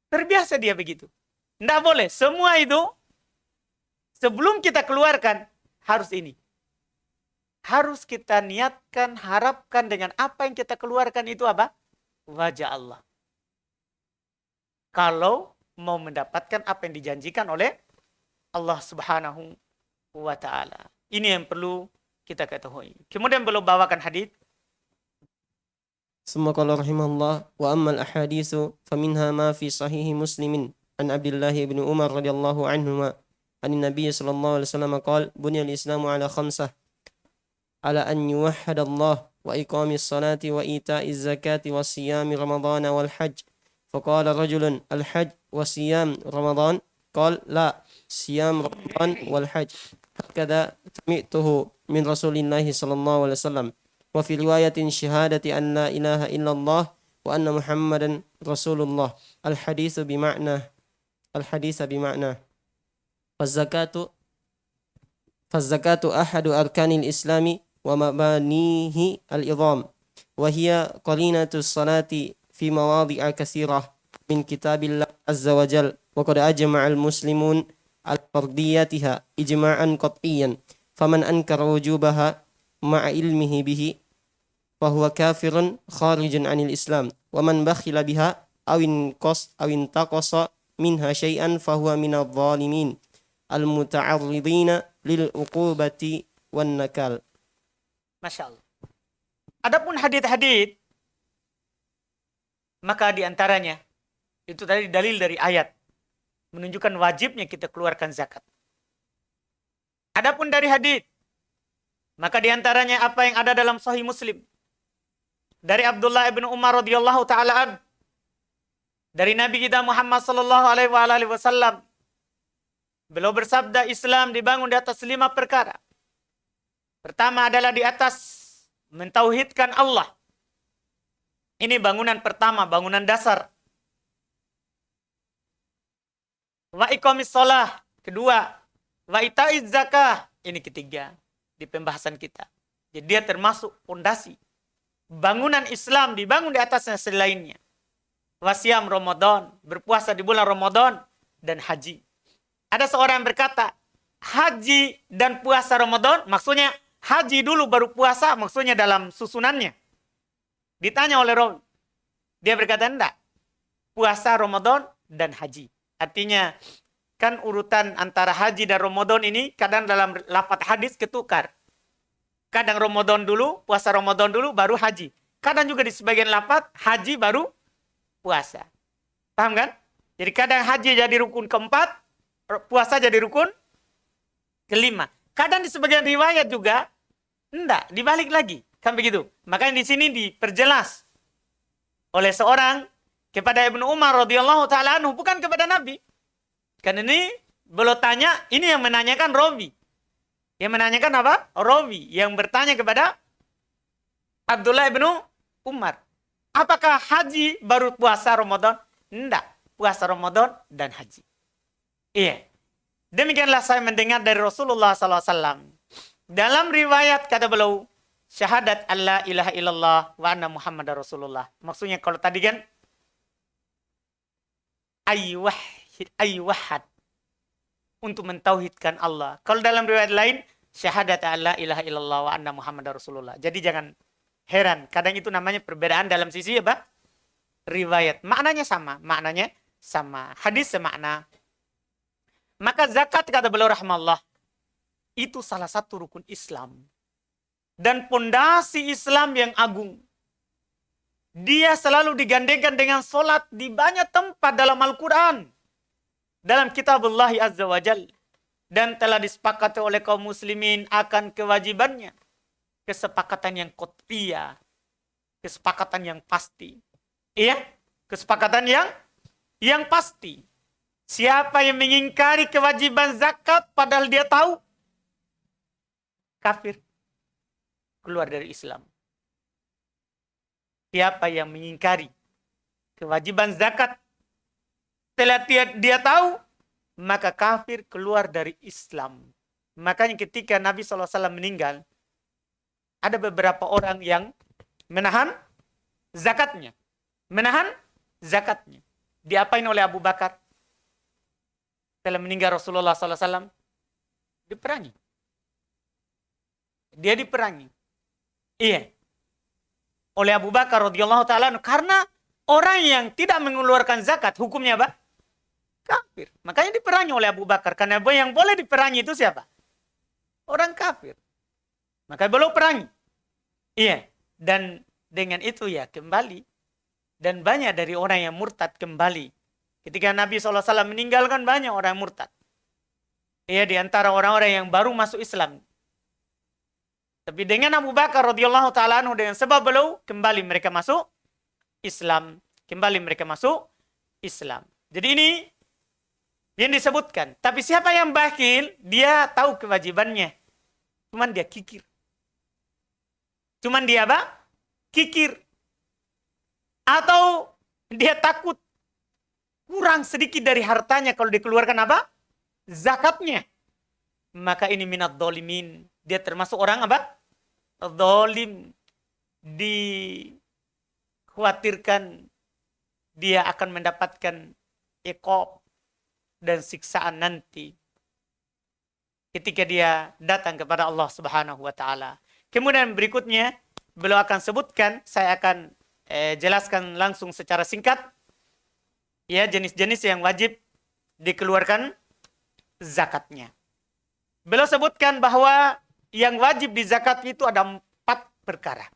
Terbiasa dia begitu. Tidak boleh. Semua itu sebelum kita keluarkan harus ini. Harus kita niatkan, harapkan dengan apa yang kita keluarkan itu apa? Wajah Allah. Kalau mau mendapatkan apa yang dijanjikan oleh Allah Subhanahu wa taala. Ini yang perlu kita ketahui. Kemudian beliau bawakan hadis. ثم قال رحمه الله وأما الأحاديث فمنها ما في صحيح مسلم عن عبد الله بن عمر رضي الله عنهما عن النبي صلى الله عليه وسلم قال بني الإسلام على خمسة على أن يوحد الله وإقام الصلاة وإيتاء الزكاة وصيام رمضان والحج فقال رجل الحج وصيام رمضان قال لا صيام رمضان والحج هكذا سمعته من رسول الله صلى الله عليه وسلم وفي رواية شهادة أن لا إله إلا الله وأن محمدا رسول الله الحديث بمعنى فالزكاة أحد أركان الإسلام ومبانيه العظام وهي قرينة الصلاة في مواضع كثيرة من كتاب الله عز وجل وقد أجمع المسلمون على فرديتها إجماعا قطعيا فمن أنكر وجوبها مع علمه به فهو كافر خارج عن الإسلام ومن بخل بها أو انتقص منها شيئا فهو من الظالمين المتعرضين للعقوبة والنكال. Masya Allah. Adapun hadis-hadis, maka diantaranya itu tadi dalil dari ayat menunjukkan wajibnya kita keluarkan zakat. Adapun dari hadis, maka diantaranya apa yang ada dalam Sahih Muslim dari Abdullah bin Umar radhiyallahu taala an, dari Nabi kita Muhammad sallallahu alaihi wasallam, beliau bersabda Islam dibangun di atas 5 perkara. Pertama adalah di atas mentauhidkan Allah. Ini bangunan pertama, bangunan dasar. Wa iqamis shalah, kedua. Wa itaiz zakah, ini ketiga di pembahasan kita. Jadi dia termasuk fondasi. Bangunan Islam dibangun di atasnya selainnya. Wasyam Ramadan, berpuasa di bulan Ramadan, dan haji. Ada seorang yang berkata, haji dan puasa Ramadan, maksudnya haji dulu baru puasa, maksudnya dalam susunannya. Ditanya oleh Rawi, dia berkata enggak, puasa Ramadan dan haji. Artinya kan urutan antara haji dan Ramadan ini kadang dalam lafaz hadis ketukar. Kadang Ramadan dulu, puasa Ramadan dulu, baru haji. Kadang juga di sebagian lafaz haji baru puasa. Paham kan? Jadi kadang haji jadi rukun keempat, puasa jadi rukun kelima. Kadang di sebagian riwayat juga enggak, dibalik lagi. Kan begitu. Makanya di sini diperjelas oleh seorang kepada Ibnu Umar radhiyallahu taala anhu, bukan kepada Nabi. Kan ini beliau tanya, ini yang menanyakan Rawi. Yang menanyakan apa? Rawi yang bertanya kepada Abdullah bin Umar. Apakah haji baru puasa Ramadan? Enggak. Puasa Ramadan dan haji. Iya. Demikianlah saya mendengar dari Rasulullah SAW. Dalam riwayat kata beliau, syahadat alla ilaha illallah wa anna Muhammadar Rasulullah. Maksudnya kalau tadi kan ayyuhad untuk mentauhidkan Allah. Kalau dalam riwayat lain, syahadat alla ilaha illallah wa anna Muhammadar Rasulullah. Jadi jangan heran, kadang itu namanya perbedaan dalam sisi apa? Riwayat. Maknanya sama. Hadis semakna. Maka zakat kata beliau rahmallah, itu salah satu rukun Islam. Dan pondasi Islam yang agung. Dia selalu digandengkan dengan solat di banyak tempat dalam Al-Quran. Dalam kitabullah azza wa jal. Dan telah disepakati oleh kaum muslimin akan kewajibannya. Kesepakatan yang qat'iyah. Kesepakatan yang pasti. Iya, kesepakatan yang pasti. Siapa yang mengingkari kewajiban zakat padahal dia tahu, kafir, keluar dari Islam. Siapa yang mengingkari kewajiban zakat setelah dia tahu, maka kafir, keluar dari Islam. Makanya ketika Nabi SAW meninggal, ada beberapa orang yang menahan zakatnya. Diapain oleh Abu Bakar? Setelah meninggal Rasulullah SAW, diperangi. Dia diperangi. Iya. Oleh Abu Bakar radhiyallahu ta'ala. Karena orang yang tidak mengeluarkan zakat, hukumnya apa? Kafir. Makanya diperangi oleh Abu Bakar. Karena yang boleh diperangi itu siapa? Orang kafir. Maka belum perangi. Iya. Dan dengan itu ya kembali. Dan banyak dari orang yang murtad kembali. Ketika Nabi SAW meninggalkan banyak orang yang murtad. Iya, di antara orang-orang yang baru masuk Islam. Tapi dengan Abu Bakar radhiyallahu ta'ala anhu, dengan sebab beliau, kembali mereka masuk Islam. Jadi ini yang disebutkan. Tapi siapa yang bakhil, dia tahu kewajibannya. Cuman dia kikir. Kikir. Atau dia takut kurang sedikit dari hartanya kalau dikeluarkan apa? Zakatnya. Maka ini minat dolimin. Dia termasuk orang apa? Dolim. Dikhawatirkan dia akan mendapatkan iqab dan siksaan nanti ketika dia datang kepada Allah Subhanahu wa taala. Kemudian berikutnya beliau akan sebutkan, saya akan jelaskan langsung secara singkat ya jenis-jenis yang wajib dikeluarkan zakatnya. Beliau sebutkan bahwa yang wajib di zakat itu ada 4 perkara.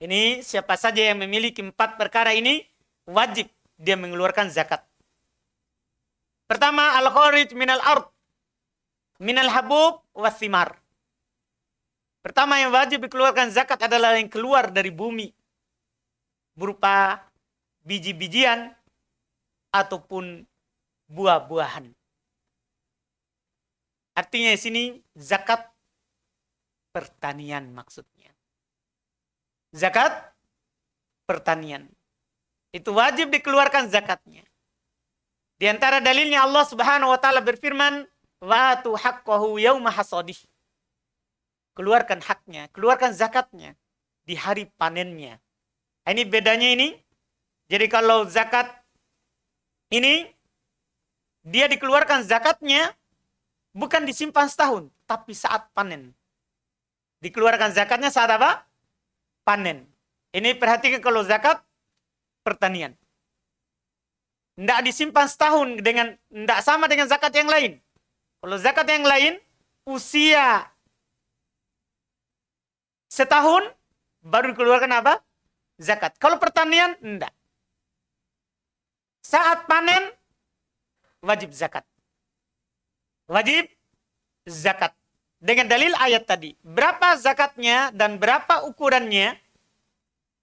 Ini siapa saja yang memiliki 4 perkara ini wajib dia mengeluarkan zakat. Pertama, al-kharij minal ard, minal habub wasimar. Pertama yang wajib dikeluarkan zakat adalah yang keluar dari bumi. Berupa biji-bijian ataupun buah-buahan. Artinya di sini zakat pertanian maksudnya. Zakat pertanian. Itu wajib dikeluarkan zakatnya. Di antara dalilnya Allah Subhanahu wa taala berfirman, "Wa atu haqqahu yauma hasadih." Keluarkan haknya, keluarkan zakatnya di hari panennya. Ini bedanya ini. Jadi kalau zakat ini dia dikeluarkan zakatnya bukan disimpan setahun, tapi saat panen. Dikeluarkan zakatnya saat apa? Panen. Ini perhatikan kalau zakat pertanian. Tidak disimpan setahun tidak sama dengan zakat yang lain. Kalau zakat yang lain usia setahun baru dikeluarkan apa? Zakat. Kalau pertanian enggak. Saat panen wajib zakat. Wajib zakat. Dengan dalil ayat tadi. Berapa zakatnya dan berapa ukurannya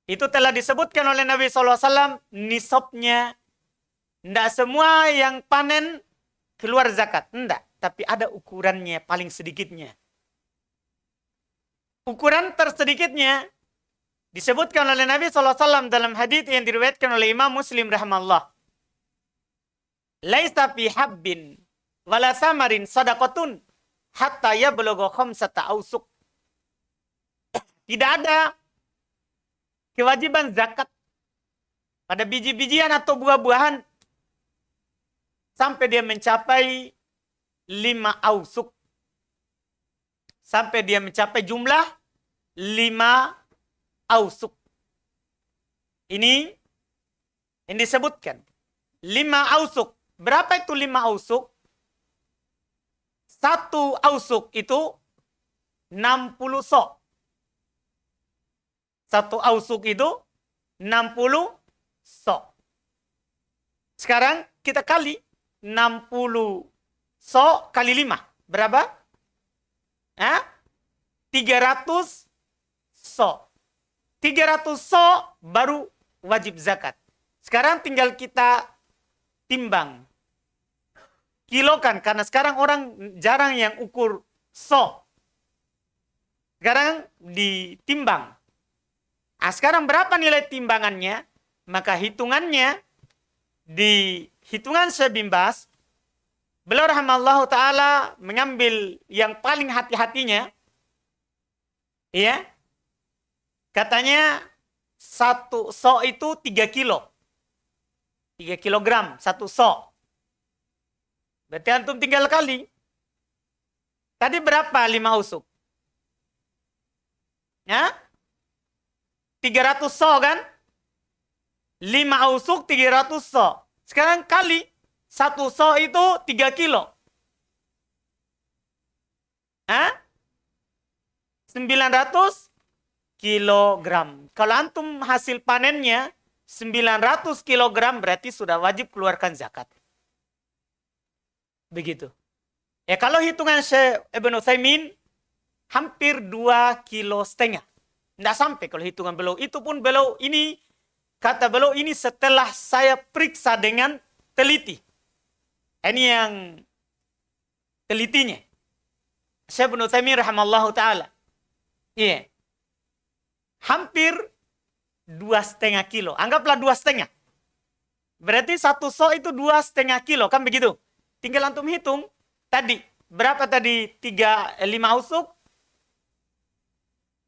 itu telah disebutkan oleh Nabi SAW. Nisabnya. Tidak semua yang panen keluar zakat. Tidak. Tapi ada ukurannya paling sedikitnya. Ukuran tersedikitnya disebutkan oleh Nabi SAW dalam hadits yang diriwayatkan oleh Imam Muslim rahimahullah. Laisa fi habbin wala samarin sadaqatun hatta yablugha khamsata ausuk. Tidak ada kewajiban zakat pada biji-bijian atau buah-buahan sampai dia mencapai 5 ausuk. Sampai dia mencapai jumlah 5 ausuk. Ini yang disebutkan. 5 ausuk. Berapa itu 5 ausuk? 1 ausuk itu 60 sok. 1 ausuk itu 60 sok. Sekarang kita kali 60 sok kali 5. Berapa? 300 sok. 300 sok baru wajib zakat. Sekarang tinggal kita timbang. Kilokan, karena sekarang orang jarang yang ukur sok. Sekarang ditimbang. Sekarang berapa nilai timbangannya? Maka hitungannya di hitungan sebimbas, beliau rahimallahu ta'ala mengambil yang paling hati-hatinya. Ya. Katanya 1 sok itu 3 kilo. 3 kilogram 1 sok. Berarti antum tinggal kali. Tadi berapa 5 ausuk? 300 sok kan? 5 ausuk 300 sok. Sekarang kali 1 sok itu 3 kilo. 900 kilogram. Kalau antum hasil panennya 900 kilogram berarti sudah wajib keluarkan zakat. Begitu. Ya kalau hitungan Syekh Ibnu Utsaimin hampir 2,5 kilo. Tidak sampai kalau hitungan beliau. Itu pun beliau ini, kata beliau ini setelah saya periksa dengan teliti. Ini yang telitinya. Syekh Ibnu Utsaimin rahimallahu ta'ala. Iya. Hampir 2,5 kilo. Anggaplah 2,5. Berarti 1 sok itu 2,5 kilo. Kan begitu? Tinggal antum hitung. Tadi. Berapa tadi? 5 ausuk?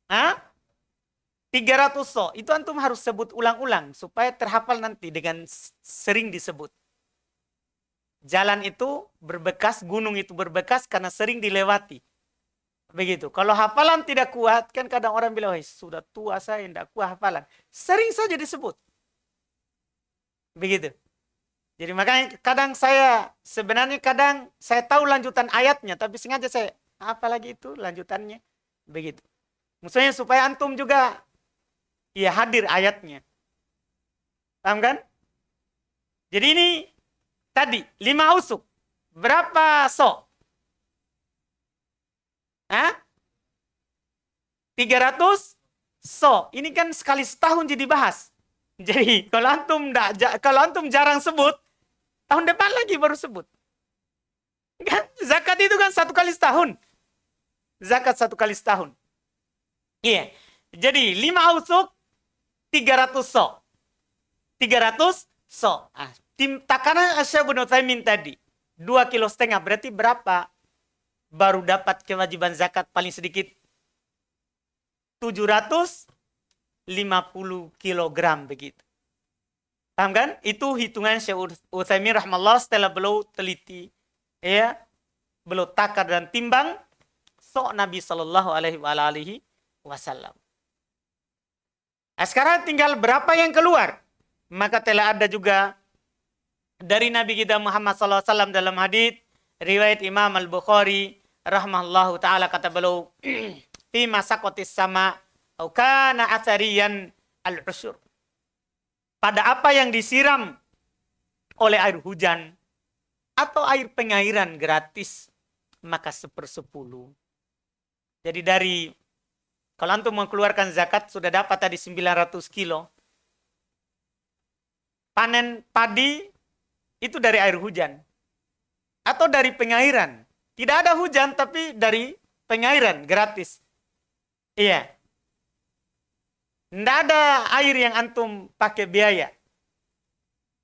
300 sok. Itu antum harus sebut ulang-ulang. Supaya terhafal nanti dengan sering disebut. Jalan itu berbekas, gunung itu berbekas karena sering dilewati. Begitu. Kalau hafalan tidak kuat, kan kadang orang bilang, sudah tua saya, tidak kuat hafalan. Sering saja disebut. Begitu. Jadi makanya sebenarnya kadang saya tahu lanjutan ayatnya, tapi sengaja saya, apa lagi itu lanjutannya? Begitu. Maksudnya supaya antum juga, ya hadir ayatnya. Paham kan? Jadi ini, tadi, 5 ausuk. Berapa sok? 300 sok. Ini kan sekali setahun jadi bahas. Jadi kalau antum jarang sebut, tahun depan lagi baru sebut. Kan zakat itu kan 1 kali setahun. Zakat 1 kali setahun. Iya. Jadi 5 ausuk 300 sok. 300 sok. Takaran Syekh Ibnu Utsaimin tadi 2,5 kilo. Berarti berapa? Baru dapat kewajiban zakat paling sedikit 750 kilogram begitu. Paham kan? Itu hitungan Syekh Utsaimin rahimahullah setelah beliau teliti, ya, beliau takar dan timbang sok Nabi sallallahu alaihi wasallam. Sekarang tinggal berapa yang keluar? Maka telah ada juga dari Nabi kita Muhammad sallallahu alaihi wasallam dalam hadits riwayat Imam Al-Bukhari rahimahullahu taala, kata beliau, fi masaqatis sama au kana athariyan al-usyur. Pada apa yang disiram oleh air hujan atau air pengairan gratis, maka 1/10. Jadi kalau antum mengeluarkan zakat sudah dapat tadi 900 kilo. Panen padi itu dari air hujan atau dari pengairan. Tidak ada hujan tapi dari pengairan gratis. Iya. Tidak ada air yang antum pakai biaya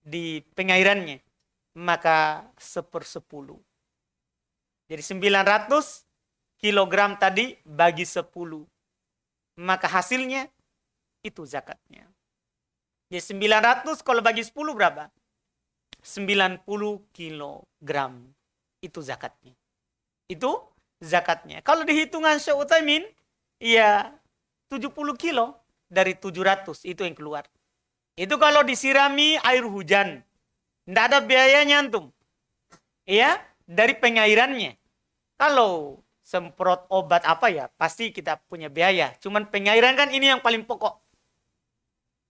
di pengairannya. Maka 1/10. Jadi 900 kilogram tadi bagi 10. Maka hasilnya itu zakatnya. Jadi 900 kalau bagi 10 berapa? 90 kilogram. Itu zakatnya. Itu zakatnya. Kalau dihitungan Syekh Utsaimin, ya 70 kilo dari 700 itu yang keluar. Itu kalau disirami air hujan. Tidak ada biayanya antum. Ya, dari pengairannya. Kalau semprot obat apa ya, pasti kita punya biaya. Cuman pengairan kan ini yang paling pokok.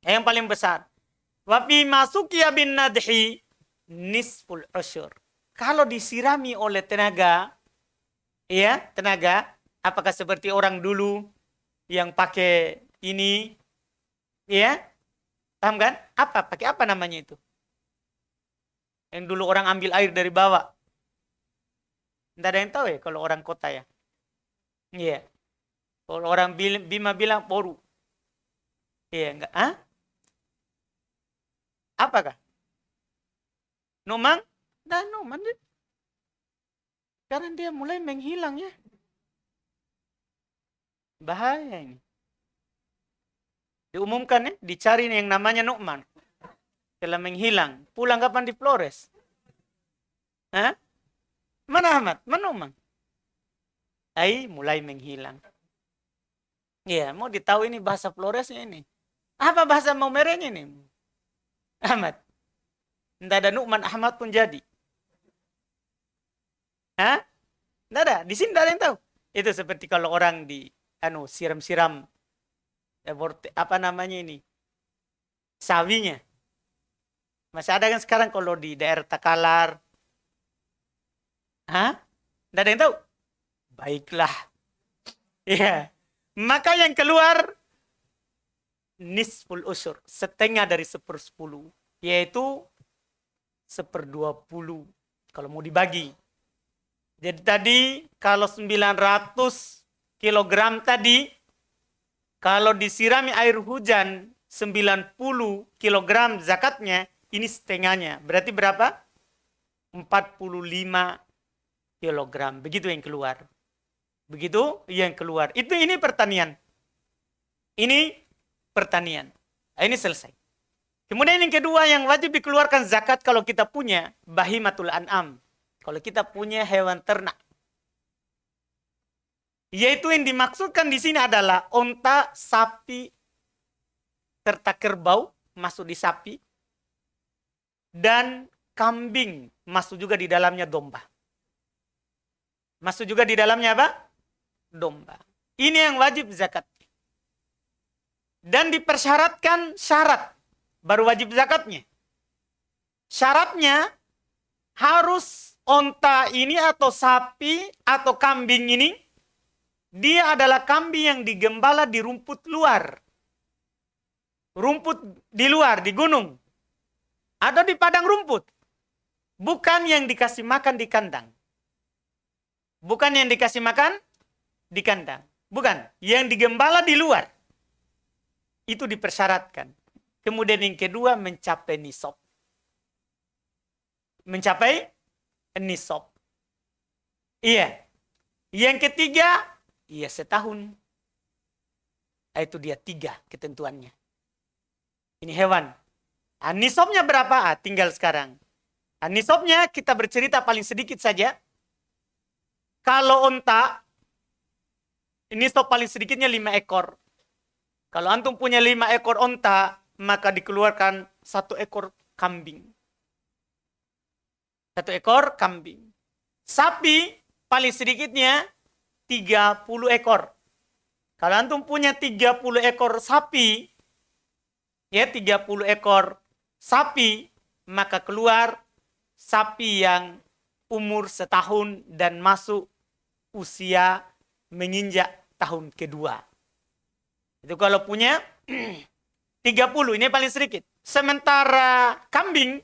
Yang paling besar. Wa fi masukiya bin nadhi nisful usyur. Kalau disirami oleh tenaga, ya, tenaga, apakah seperti orang dulu yang pakai ini, ya, paham kan? Apa? Pakai apa namanya itu? Yang dulu orang ambil air dari bawah. Tidak ada yang tahu ya kalau orang kota ya. Iya. Kalau orang Bima bilang boru. Iya, enggak? Hah? Apakah? Numan? Nah, Numan. Sekarang dia mulai menghilang ya. Bahaya ini. Diumumkan ya, dicari yang namanya Nu'man. Telah menghilang. Pulang kapan di Flores? Hah? Mana Ahmad? Mana Nu'man? Mulai menghilang. Iya, mau ditahu ini bahasa Floresnya ini. Apa bahasa Maumerenya ini? Ahmad. Tidak ada Nu'man Ahmad pun jadi. Hah? Tidak ada. Di sini tidak ada yang tahu. Itu seperti kalau orang di siram-siram apa namanya ini? Sawinya. Masih ada kan sekarang kalau di daerah Takalar. Hah? Tidak ada yang tahu? Baiklah. Iya. Maka yang keluar nisful usyur. Setengah dari 1/10. Yaitu 1/20. Kalau mau dibagi. Jadi tadi kalau 900 kilogram tadi. Kalau disirami air hujan 90 kilogram zakatnya. Ini setengahnya. Berarti berapa? 45 kilogram. Begitu yang keluar. Begitu yang keluar. Ini pertanian. Ini pertanian. Ini selesai. Kemudian yang kedua yang wajib dikeluarkan zakat kalau kita punya bahimatul an'am. Kalau kita punya hewan ternak. Yaitu yang dimaksudkan di sini adalah onta, sapi, serta kerbau masuk di sapi. Dan kambing masuk juga di dalamnya domba. Masuk juga di dalamnya apa? Domba. Ini yang wajib zakat. Dan dipersyaratkan syarat. Baru wajib zakatnya. Syaratnya harus onta ini atau sapi atau kambing ini. Dia adalah kambing yang digembala di rumput luar. Rumput di luar, di gunung. Ada di padang rumput. Bukan yang dikasih makan di kandang. Bukan yang dikasih makan di kandang. Bukan. Yang digembala di luar. Itu dipersyaratkan. Kemudian yang kedua mencapai nisab. Mencapai nisab. Iya. Yang ketiga, iya setahun. Itu dia 3 ketentuannya. Ini hewan. Nisabnya berapa? Tinggal sekarang. Nisabnya kita bercerita paling sedikit saja. Kalau onta, nisab paling sedikitnya 5 ekor. Kalau antum punya 5 ekor onta, maka dikeluarkan 1 ekor kambing. 1 ekor kambing. Sapi paling sedikitnya 30 ekor. Kalau antum punya 30 ekor sapi, ya 30 ekor sapi, maka keluar sapi yang umur setahun dan masuk usia menginjak tahun kedua. Itu kalau punya 30, ini paling sedikit. Sementara kambing,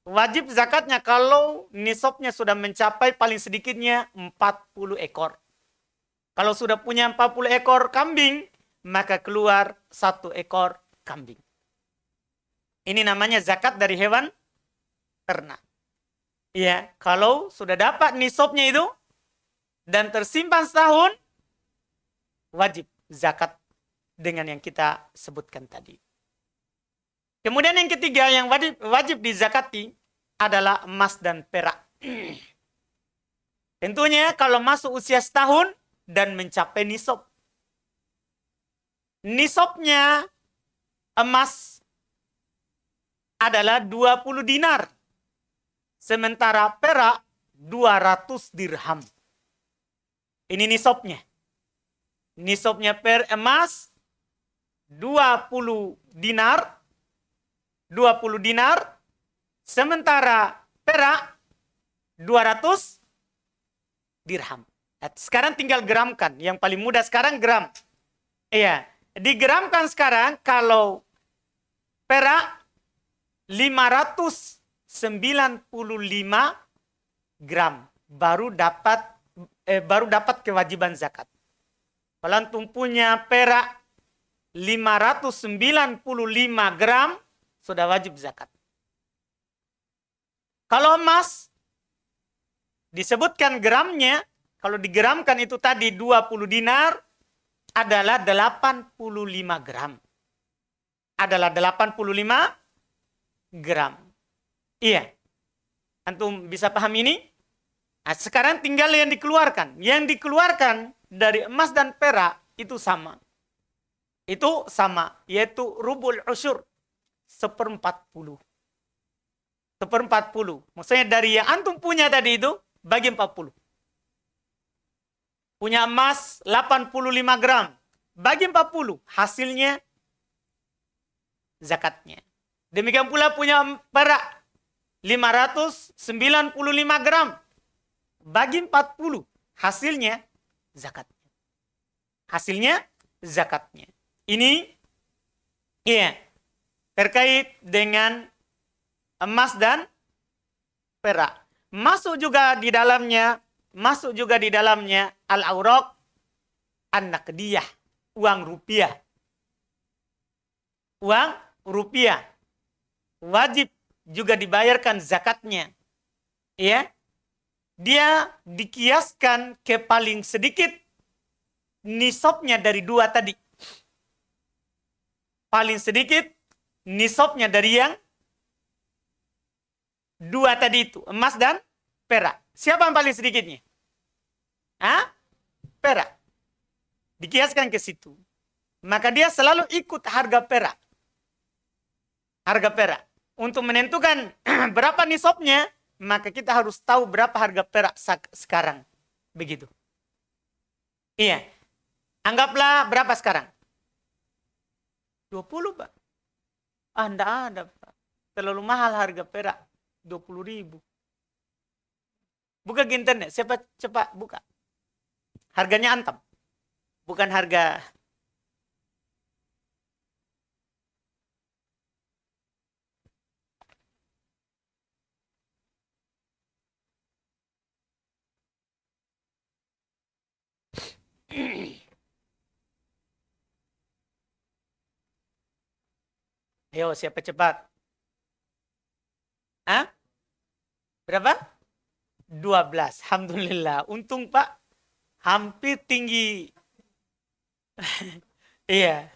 wajib zakatnya kalau nisabnya sudah mencapai paling sedikitnya 40 ekor. Kalau sudah punya 40 ekor kambing, maka keluar 1 ekor kambing. Ini namanya zakat dari hewan ternak. Ya, kalau sudah dapat nisabnya itu, dan tersimpan setahun, wajib zakat dengan yang kita sebutkan tadi. Kemudian yang ketiga yang wajib dizakati adalah emas dan perak. Tentunya kalau masuk usia setahun dan mencapai nisab. Nisabnya emas adalah 20 dinar. Sementara perak 200 dirham. Ini nisabnya. Nisabnya emas 20 dinar. 20 dinar. Sementara perak 200 dirham. Sekarang tinggal geramkan. Yang paling mudah sekarang gram. Iya. Digeramkan sekarang kalau perak 595 gram baru dapat kewajiban zakat. Kalau antum punya perak 595 gram sudah wajib zakat. Kalau emas disebutkan gramnya, kalau digeramkan itu tadi 20 dinar adalah 85 gram. Adalah 85 gram. Iya. Antum bisa paham ini? Nah, sekarang tinggal yang dikeluarkan. Yang dikeluarkan dari emas dan perak itu sama. Itu sama, yaitu rubul usyur. 1/40. 1/40. Maksudnya dari yang antum punya tadi itu, bagi 40. Punya emas 85 gram. Bagi 40. Hasilnya zakatnya. Demikian pula punya perak 595 gram. Bagi 40. Hasilnya zakatnya. Hasilnya zakatnya. Ini iya, terkait dengan emas dan perak. Masuk juga di dalamnya al-awraq an-naqdiyah, uang rupiah. Uang rupiah wajib juga dibayarkan zakatnya. Ya. Dia dikiaskan ke paling sedikit nisabnya dari dua tadi. Paling sedikit nisabnya dari yang dua tadi itu, emas dan perak. Siapa yang paling sedikitnya? Perak. Dikiaskan ke situ. Maka dia selalu ikut harga perak. Harga perak. Untuk menentukan berapa nisabnya, maka kita harus tahu berapa harga perak sekarang. Begitu. Iya. Anggaplah berapa sekarang? 20, Pak. Enggak ada, Pak. Terlalu mahal harga perak. 20.000. Buka ke internet. Cepat buka. Harganya antam. Bukan harga. Ayo, siapa cepat? Berapa? 12. Alhamdulillah. Untung, Pak. Hampir tinggi. Iya.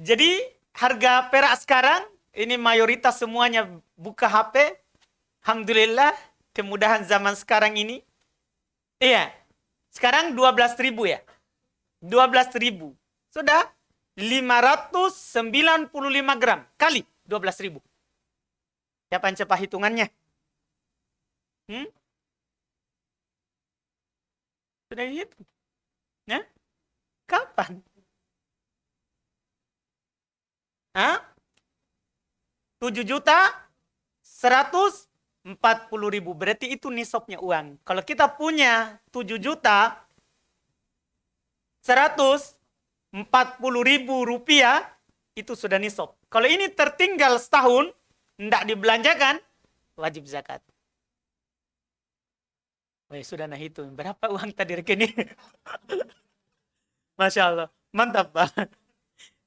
Jadi, harga perak sekarang, ini mayoritas semuanya buka HP. Alhamdulillah, kemudahan zaman sekarang ini. Iya. Sekarang 12.000 ya. 12.000. Sudah 595 gram kali 12.000. Siapa yang cepat hitungannya? Sudah hitung? Ya? Kapan? 7.140.000. Berarti itu nisabnya uang. Kalau kita punya 7.140.000 rupiah, itu sudah nisab. Kalau ini tertinggal setahun, tidak dibelanjakan, wajib zakat. Sudah hitung. Berapa uang tadi rekening? Masya Allah. Mantap, Pak.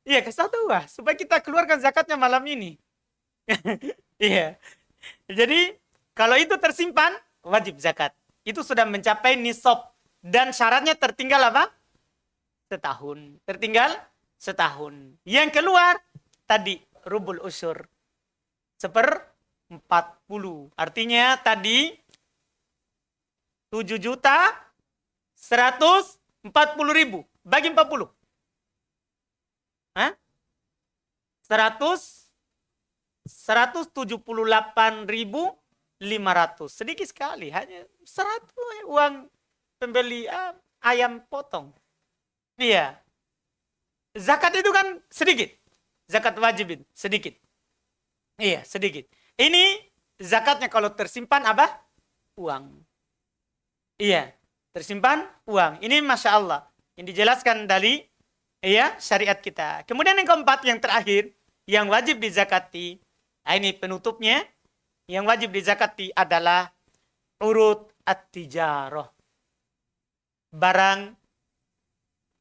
Iya, kasih tahu, supaya kita keluarkan zakatnya malam ini. Iya. Jadi, kalau itu tersimpan, wajib zakat. itu sudah mencapai nisab. Dan syaratnya tertinggal apa? Setahun. Tertinggal setahun. Yang keluar tadi rubul usyur. 1/40. Artinya tadi 7.140.000 bagi 40. Hah? 178.500. Sedikit sekali, hanya 100 uang pembeli ayam potong. Iya. Zakat itu kan sedikit. Zakat wajib itu sedikit. Iya, sedikit. Ini zakatnya kalau tersimpan apa? Uang. Iya, tersimpan uang. Ini Masya Allah. Yang dijelaskan dari syariat kita. Kemudian yang keempat, yang terakhir, yang wajib dizakati. Nah, ini penutupnya. Yang wajib dizakati adalah urut at-tijarah. Barang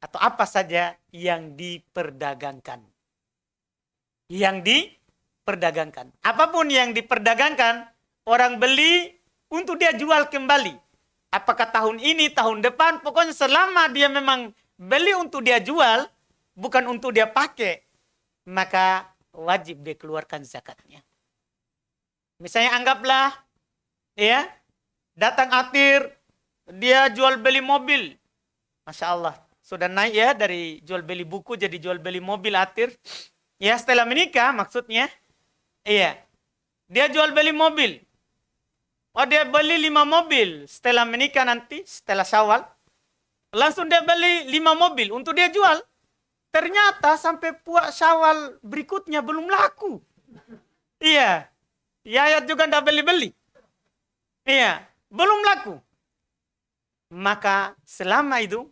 atau apa saja yang diperdagangkan. Yang diperdagangkan. Apapun yang diperdagangkan, orang beli untuk dia jual kembali. Apakah tahun ini, tahun depan, pokoknya selama dia memang beli untuk dia jual, bukan untuk dia pakai, maka wajib dia keluarkan zakatnya. Misalnya anggaplah, datang atir, dia jual beli mobil. Masya Allah, sudah naik ya dari jual beli buku jadi jual beli mobil atir. Ya setelah menikah maksudnya, dia jual beli mobil. Oh dia beli 5 mobil setelah menikah nanti, setelah Syawal. Langsung dia beli 5 mobil untuk dia jual. Ternyata sampai puak Syawal berikutnya belum laku. Iya. Yayat juga tidak beli-beli. Iya. Belum laku. Maka selama itu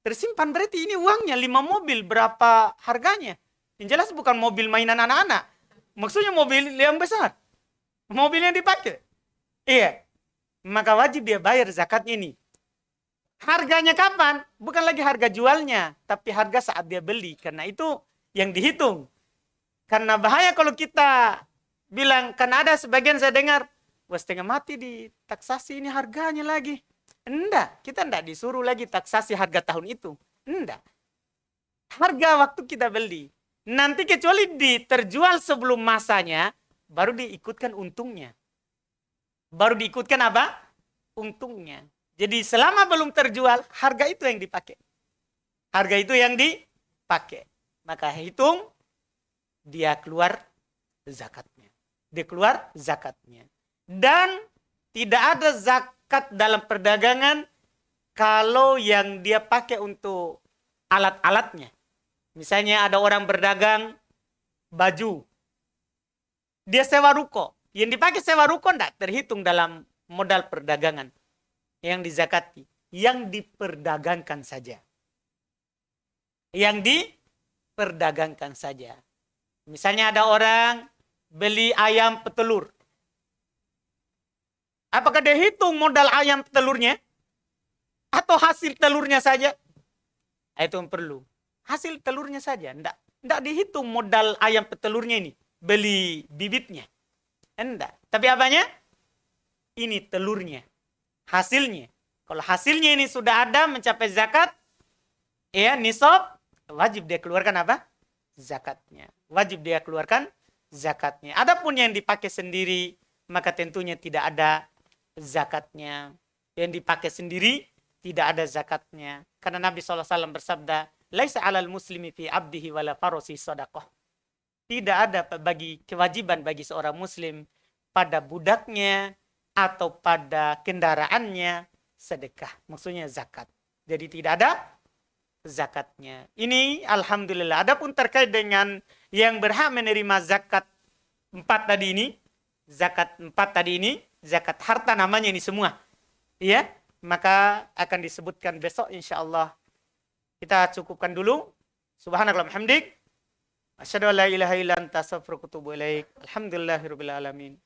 tersimpan berarti ini uangnya 5 mobil berapa harganya. Yang jelas bukan mobil mainan anak-anak. Maksudnya mobil yang besar. Mobil yang dipakai. Iya. Maka wajib dia bayar zakatnya ini. Harganya kapan? Bukan lagi harga jualnya, tapi harga saat dia beli. Karena itu yang dihitung. Karena bahaya kalau kita bilang, kan ada sebagian saya dengar, wah setengah mati di taksasi ini harganya lagi. Enggak, kita enggak disuruh lagi taksasi harga tahun itu. Enggak. Harga waktu kita beli. Nanti kecuali terjual sebelum masanya, baru diikutkan untungnya. Baru diikutkan apa? Untungnya. Jadi selama belum terjual, harga itu yang dipakai. Harga itu yang dipakai. Maka hitung, dia keluar zakatnya. Dia keluar zakatnya. Dan tidak ada zakat dalam perdagangan kalau yang dia pakai untuk alat-alatnya. Misalnya ada orang berdagang baju. Dia sewa ruko. Yang dipakai sewa ruko tidak terhitung dalam modal perdagangan. Yang dizakati. Yang diperdagangkan saja. Yang diperdagangkan saja. Misalnya ada orang beli ayam petelur. Apakah dia hitung modal ayam petelurnya? Atau hasil telurnya saja? Itu yang perlu. Hasil telurnya saja. Tidak dihitung modal ayam petelurnya ini. Beli bibitnya. Tidak. Tapi apanya? Ini telurnya. Hasilnya. Kalau hasilnya ini sudah ada mencapai zakat, nisab, wajib dia keluarkan apa? Zakatnya. Wajib dia keluarkan zakatnya. Adapun yang dipakai sendiri, maka tentunya tidak ada zakatnya. Yang dipakai sendiri, tidak ada zakatnya. Karena Nabi SAW bersabda, Laisa alal muslimi fi abdihi wala farosi sadaqah. Tidak ada bagi kewajiban bagi seorang muslim pada budaknya atau pada kendaraannya sedekah. Maksudnya zakat. Jadi tidak ada zakatnya. Ini alhamdulillah. Adapun terkait dengan yang berhak menerima zakat 4 tadi ini, zakat harta namanya ini semua. Ya, maka akan disebutkan besok insyaallah. Kita cukupkan dulu. Subhanakallahumma hamdik. Asyhadu an la ilaha illa anta astaghfiruka wa atubu ilaik. Alhamdulillahirabbil alamin.